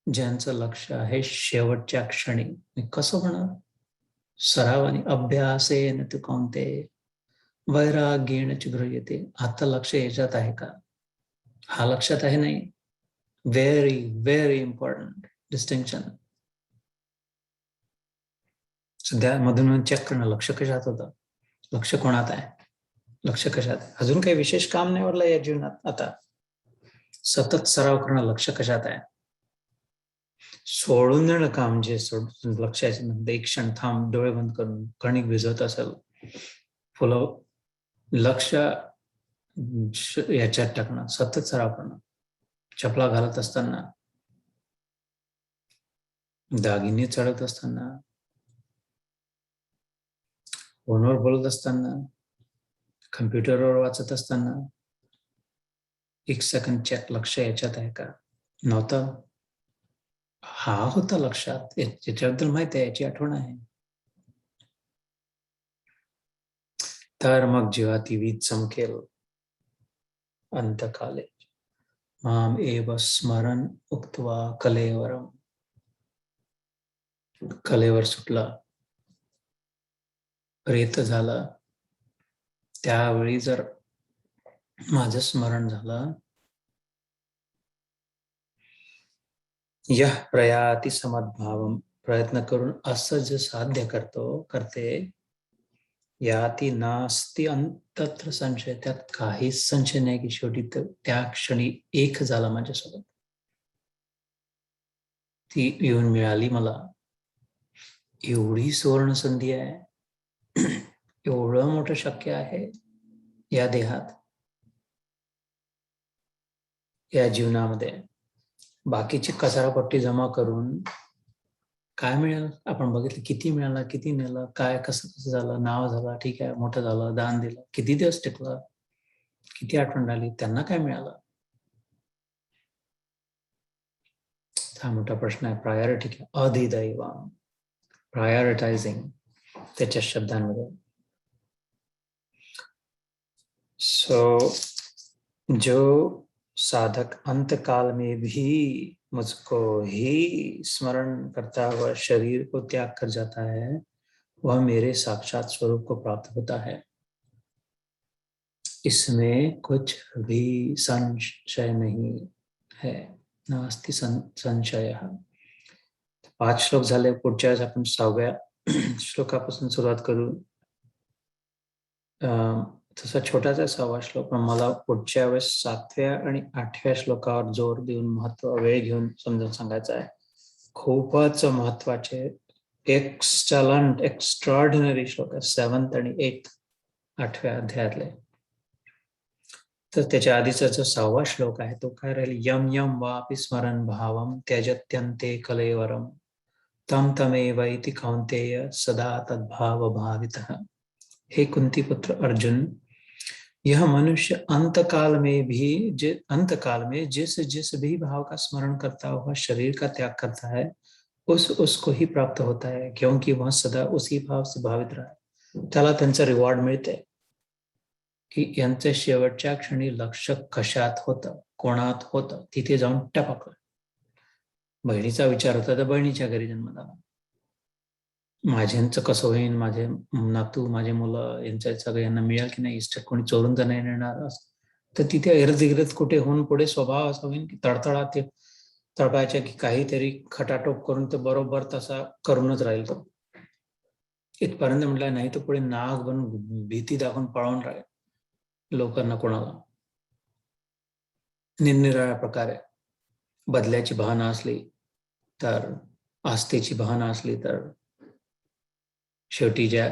ज्यांचं लक्ष आहे शेवटच्या क्षणी. मी कसं म्हणणार? सरावाने, अभ्यासेन तु कौन्तेय वैराग्येण च गृह्यते. आता लक्ष याच्यात आहे का? हा लक्षात आहे नाही. Very very important distinction. सध्या मधून चेक करणं, लक्ष कशात होतं, लक्ष कोणात आहे, लक्ष कशात आहे. अजून काही विशेष काम नाही उरलं या जीवनात. आता सतत सराव करणं, लक्ष कशात आहे. सोडून देणं काम, जे लक्षाचे नंतर एक क्षण थांब, डोळे बंद करून कणिक भिजवत असेल, फुलं, लक्ष याच्यात टाकणं, सतत सराव करणं. चपला घालत असताना, दागिने चढत असताना, फोनवर बोलत असताना, कम्प्युटरवर वाचत असताना, एक सेकंड चेक, लक्ष याच्यात आहे का? नव्हतं. हा होता लक्षात, याच्याबद्दल माहिती आहे, याची आठवण आहे. तर मग जेव्हा ती वीज चमकेल अंतकाले, माम एव स्मरण उक्त्वा कलेवरम, कलेवर सुटला, रेत झाला, त्यावेळी जर माझं स्मरण झालं, यः प्रयाति समद्भावम, प्रयत्न करून असं जे साध्य करते, याती नास्ति अंतत्र संशय, त्यात काहीच संशय नाही की शेवटी त्या क्षणी एक झाला माझ्यासोबत. ती येऊन मिळाली मला. एवढी सुवर्ण संधी आहे, एवढं मोठं शक्य आहे या देहात, या जीवनामध्ये. बाकीची कचरापट्टी जमा करून काय मिळेल? आपण बघितलं, किती मिळालं, किती नेलं, काय कसं कसं झालं, नाव झालं, ठीक आहे, मोठं झालं, दान दिलं, किती दिवस टिकलं, किती आठवण राहिली, त्यांना काय मिळालं? हा मोठा प्रश्न आहे. प्रायोरिटी काय? अधिदैव, प्रायोरिटायझिंग, त्याच्या शब्दांमध्ये. जो साधक अंतकाल में भी मुझको ही स्मरण करता हुआ शरीर को त्याग कर जाता है, वह मेरे साक्षात स्वरूप को प्राप्त होता है. इसमें कुछ भी संशय नहीं है. नास्ति संशय. 5 श्लोक झाले. पुढच्या वेळेस आपण 6व्या श्लोकापासून सुरुवात करू. तसा छोटासा 6वा श्लोक, पण मला पुढच्या वेळेस 7व्या आणि 8व्या श्लोकावर जोर देऊन महत्व, वेळ घेऊन समजून सांगायचं आहे. खूपच महत्वाचे, एक्सलंट, एक्स्ट्रॉर्डिनरी श्लोक आहे, 7th आणि 8th, 8व्या अध्यायातले. तर त्याच्या आधीचा जो 6वा श्लोक आहे तो काय राहील? यम यम वापि स्मरण भावम त्यजत्यन्ते कलेवरम तम तमेवैति कौन्तेय सदा तद्भाव भावितः. हे कुंती पुत्र अर्जुन, यह मनुष्य अंतकाल में जिस भी भाव का स्मरण करता हुआ शरीर का त्याग करता है, उसको ही प्राप्त होता है, क्योंकि वह सदा उसी भाव से भावित रहा है. त्याला त्यांचं रिवॉर्ड मिळते की यांचं शेवटच्या क्षणी लक्ष कशात होतं, कोणात होतं, तिथे जाऊन टपकलं. बहिणीचा विचार होता तर बहिणीच्या घरी जन्म झाला. माझ्यांचं कसं होईल, माझे नातू, माझे मुलं, यांच्या सगळं यांना मिळेल की नाही, इष्ट कोणी चोरून तर नाही नेणार असं. तर तिथे इरद गिरद कुठे होऊन पुढे स्वभाव असा होईल की तडतडा ते तडपायच्या की काहीतरी खटाटोप करून ते बरोबर तसा करूनच राहील तो. इथपर्यंत म्हटलं नाही तर पुढे नाग बनून भीती दाखवून पळवून राहील लोकांना, कोणाला. निरनिराळ्या प्रकारे बदल्याची भावना असली तर, आस्थेची भावना असली तर, शेवटी ज्या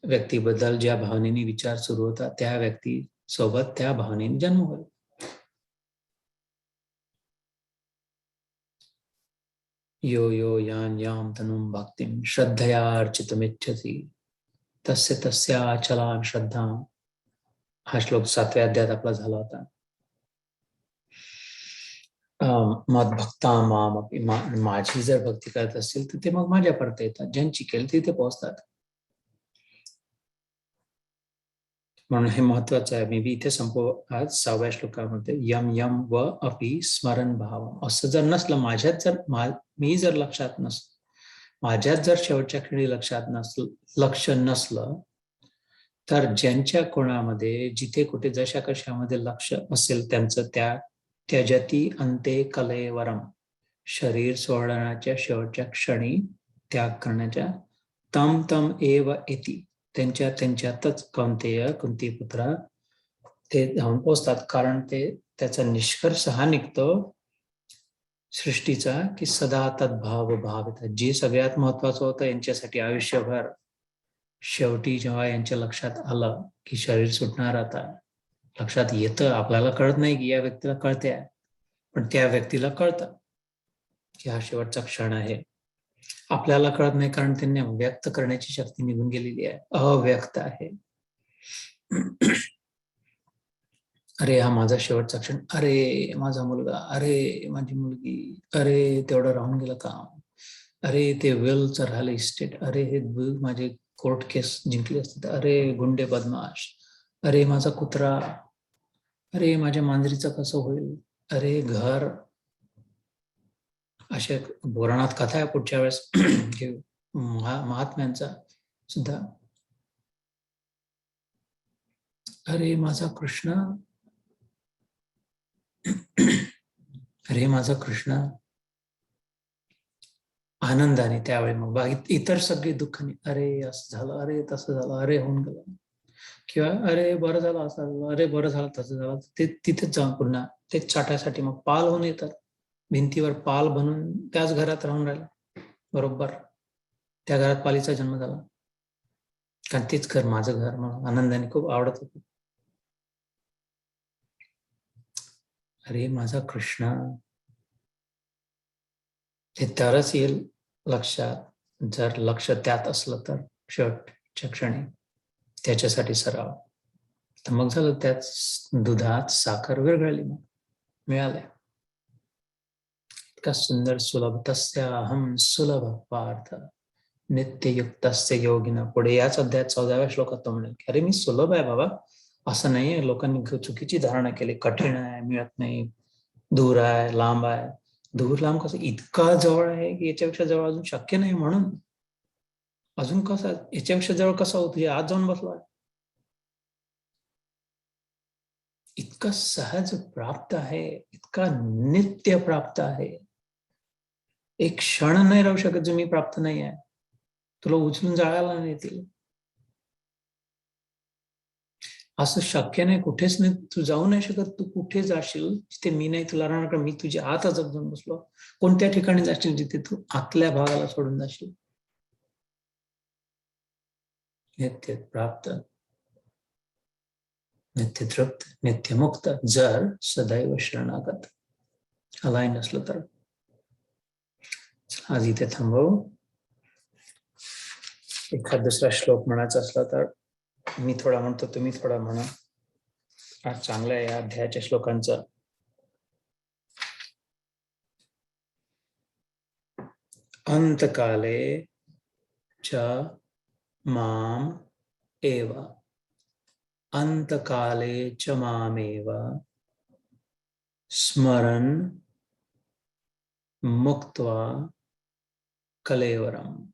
व्यक्तीबद्दल ज्या भावनेने विचार सुरू होता त्या व्यक्ती सोबत त्या भावनेने जन्म होईल. यो यो यान याम तनुम भक्तिम श्रद्धया अर्चितुमिच्छति तस्य तस्याचलां श्रद्धा. हा श्लोक 7व्या अध्यायात आपला झाला होता. मदभक्ता माम, माझी जर भक्ती करत असतील तर ते मग माझ्यापर्यंत येतात, ज्यांची केली तिथे पोहोचतात. म्हणून हे महत्वाचं आहे. मी बी इथे संपव आज 6व्या श्लोकामध्ये यम यम व अपि स्मरण भाव. असं जर नसलं, माझ्यात जर मी जर लक्षात नसलं, माझ्यात जर शेवटच्या क्षणी लक्ष नसलं, तर ज्यांच्या कोणामध्ये जिथे कुठे जशा कशामध्ये लक्ष असेल त्यांचं त्या त्यजती अंते कलेवरम, शरीर सोडण्याच्या शेवटच्या क्षणी त्याग करण्याच्या तम तम एव इति, त्यांच्यातच कौंतेय कुंतीपुत्रा ते जाऊन पोचतात. कारण ते त्याचा निष्कर्ष हा निघतो सृष्टीचा की सदा तद्भाव भावित, जे सगळ्यात महत्वाचं होतं यांच्यासाठी आयुष्यभर, शेवटी जेव्हा यांच्या लक्षात आलं की शरीर सुटणार, आता लक्षात येतं, आपल्याला कळत नाही की या व्यक्तीला कळते, पण त्या व्यक्तीला कळतं की हा शेवटचा क्षण आहे. आपल्याला कळत नाही कारण त्यांनी व्यक्त करण्याची शक्ती निघून गेलेली आहे, अव्यक्त आहे. अरे हा माझा शेवटचा क्षण, अरे माझा मुलगा, अरे माझी मुलगी, अरे तेवढं राहून गेलं काम, अरे ते वेलचं राहिलं इस्टेट, अरे हे माझे कोर्ट केस जिंकले असते, अरे गुंडे बदमाश, अरे माझा कुत्रा, अरे माझ्या मांजरीचं कसं होईल, अरे घर. अशा पुराणात कथा आहे पुढच्या वेळेस महात्म्यांचा सुद्धा. अरे माझा कृष्ण, अरे माझा कृष्ण, आनंदाने त्यावेळी मग इतर सगळी दुःखाने, अरे असं झालं, अरे तसं झालं, अरे होऊन गेलं, किंवा अरे बरं झालं असं झालं, अरे बरं झालं तसं झालं, ते तिथेच जाऊन पुन्हा तेच चाटायसाठी मग पाल होऊन येतात, भिंतीवर पाल बनून त्याच घरात राहून राहिला. बरोबर त्या घरात पालीचा जन्म झाला, कारण तेच घर माझं घर म्हणून आनंदाने खूप आवडत होतं. अरे माझा कृष्ण, हे तरच येईल लक्षात, जर लक्ष त्यात असलं तर शेवटच्या क्षणी त्याच्यासाठी सराव. तर मग झालं, त्याच दुधात साखर विरघळली, मग मिळाल्या. इतका सुंदर सुलभ, तस्याहम सुलभ पार्थ नित्ययुक्तस्य योगिना. पुढे याच अध्यायात 14व्या श्लोकात तो म्हणेल की अरे मी सुलभ आहे बाबा, असं नाहीये. लोकांनी चुकीची धारणा केली, कठीण आहे, मिळत नाही, दूर आहे, लांब आहे. दूर लांब कसं, इतका जवळ आहे की याच्यापेक्षा जवळ अजून शक्य नाही. म्हणून अजून कसं याच्यापेक्षा जवळ कसं होतं, तुझ्या आज जाऊन बसलो आहे. इतका सहज प्राप्त आहे, इतका नित्य प्राप्त आहे. एक क्षण नाही राहू शकत जो मी प्राप्त नाही आहे. तुला उचलून जाळायला नाही येतील, असं शक्य नाही, कुठेच नाही. तू जाऊ नाही शकत. तू कुठे जाशील जिथे मी नाही तुला राहणार, कारण मी तुझ्या आतच जाऊन बसलो. कोणत्या ठिकाणी जाशील जिथे तू आतल्या भागाला सोडून जाशील. नित्य प्राप्त, नित्य तृप्त, नित्य मुक्त, जर सदैव शरणागत अलाईन असलं तर. आज इथे थांबवू. एखाद दुसरा श्लोक म्हणायचा असला तर मी थोडा म्हणतो, तुम्ही थोडा म्हणा. आज चांगलं आहे या अध्यायाच्या श्लोकांचं. अंतकाले च माम एव अंतकाले च मामेव स्मरन् मुक्त्वा कलेवरम.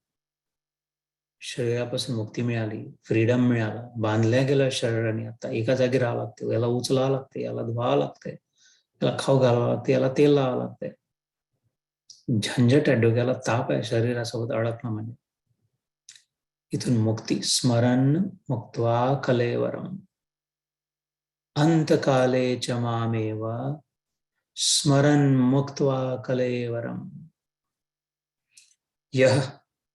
शरीरापासून मुक्ती मिळाली, फ्रीडम मिळाला, बांधल्या गेल्या शरीराने. आता एका जागी राहावं लागते, याला उचलावं लागते, याला धुवावं लागते, याला खाऊ घालावं लागते, याला तेल लावावं लागते. झंझट आहे, डोक्याला ताप आहे शरीरासोबत अडकणं म्हणजे. इथून मुक्ती. स्मरण मुक्त्वा कलेवरम अंतकाले च मामेव स्मरण मुक्त्वा कलेवरम यह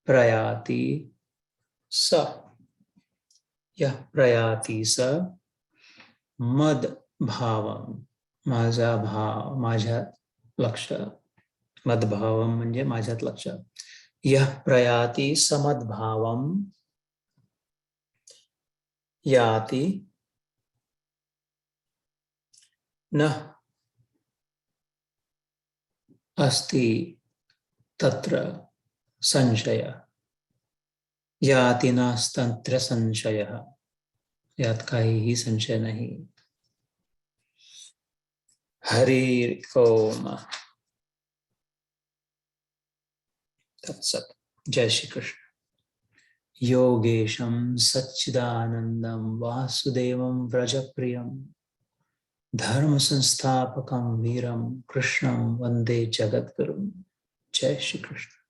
प्रयाति स, यह प्रयाति स मद भावम, माझा भाव, माझ्यात लक्ष. मदभावम म्हणजे माझ्यात लक्ष. यह प्रयाति समद्भावम याति न अस्ति तत्र संशय. याति नास्तत्र संशयः, यात काहीही संशय नाही. हरि ओम तत्सत. जय श्री कृष्ण. योगेशं सच्चिदानंदं वासुदेवं व्रजप्रियं धर्म संस्थापकं वीरं कृष्णं वंदे जगद्गुरुं. जय श्री कृष्ण.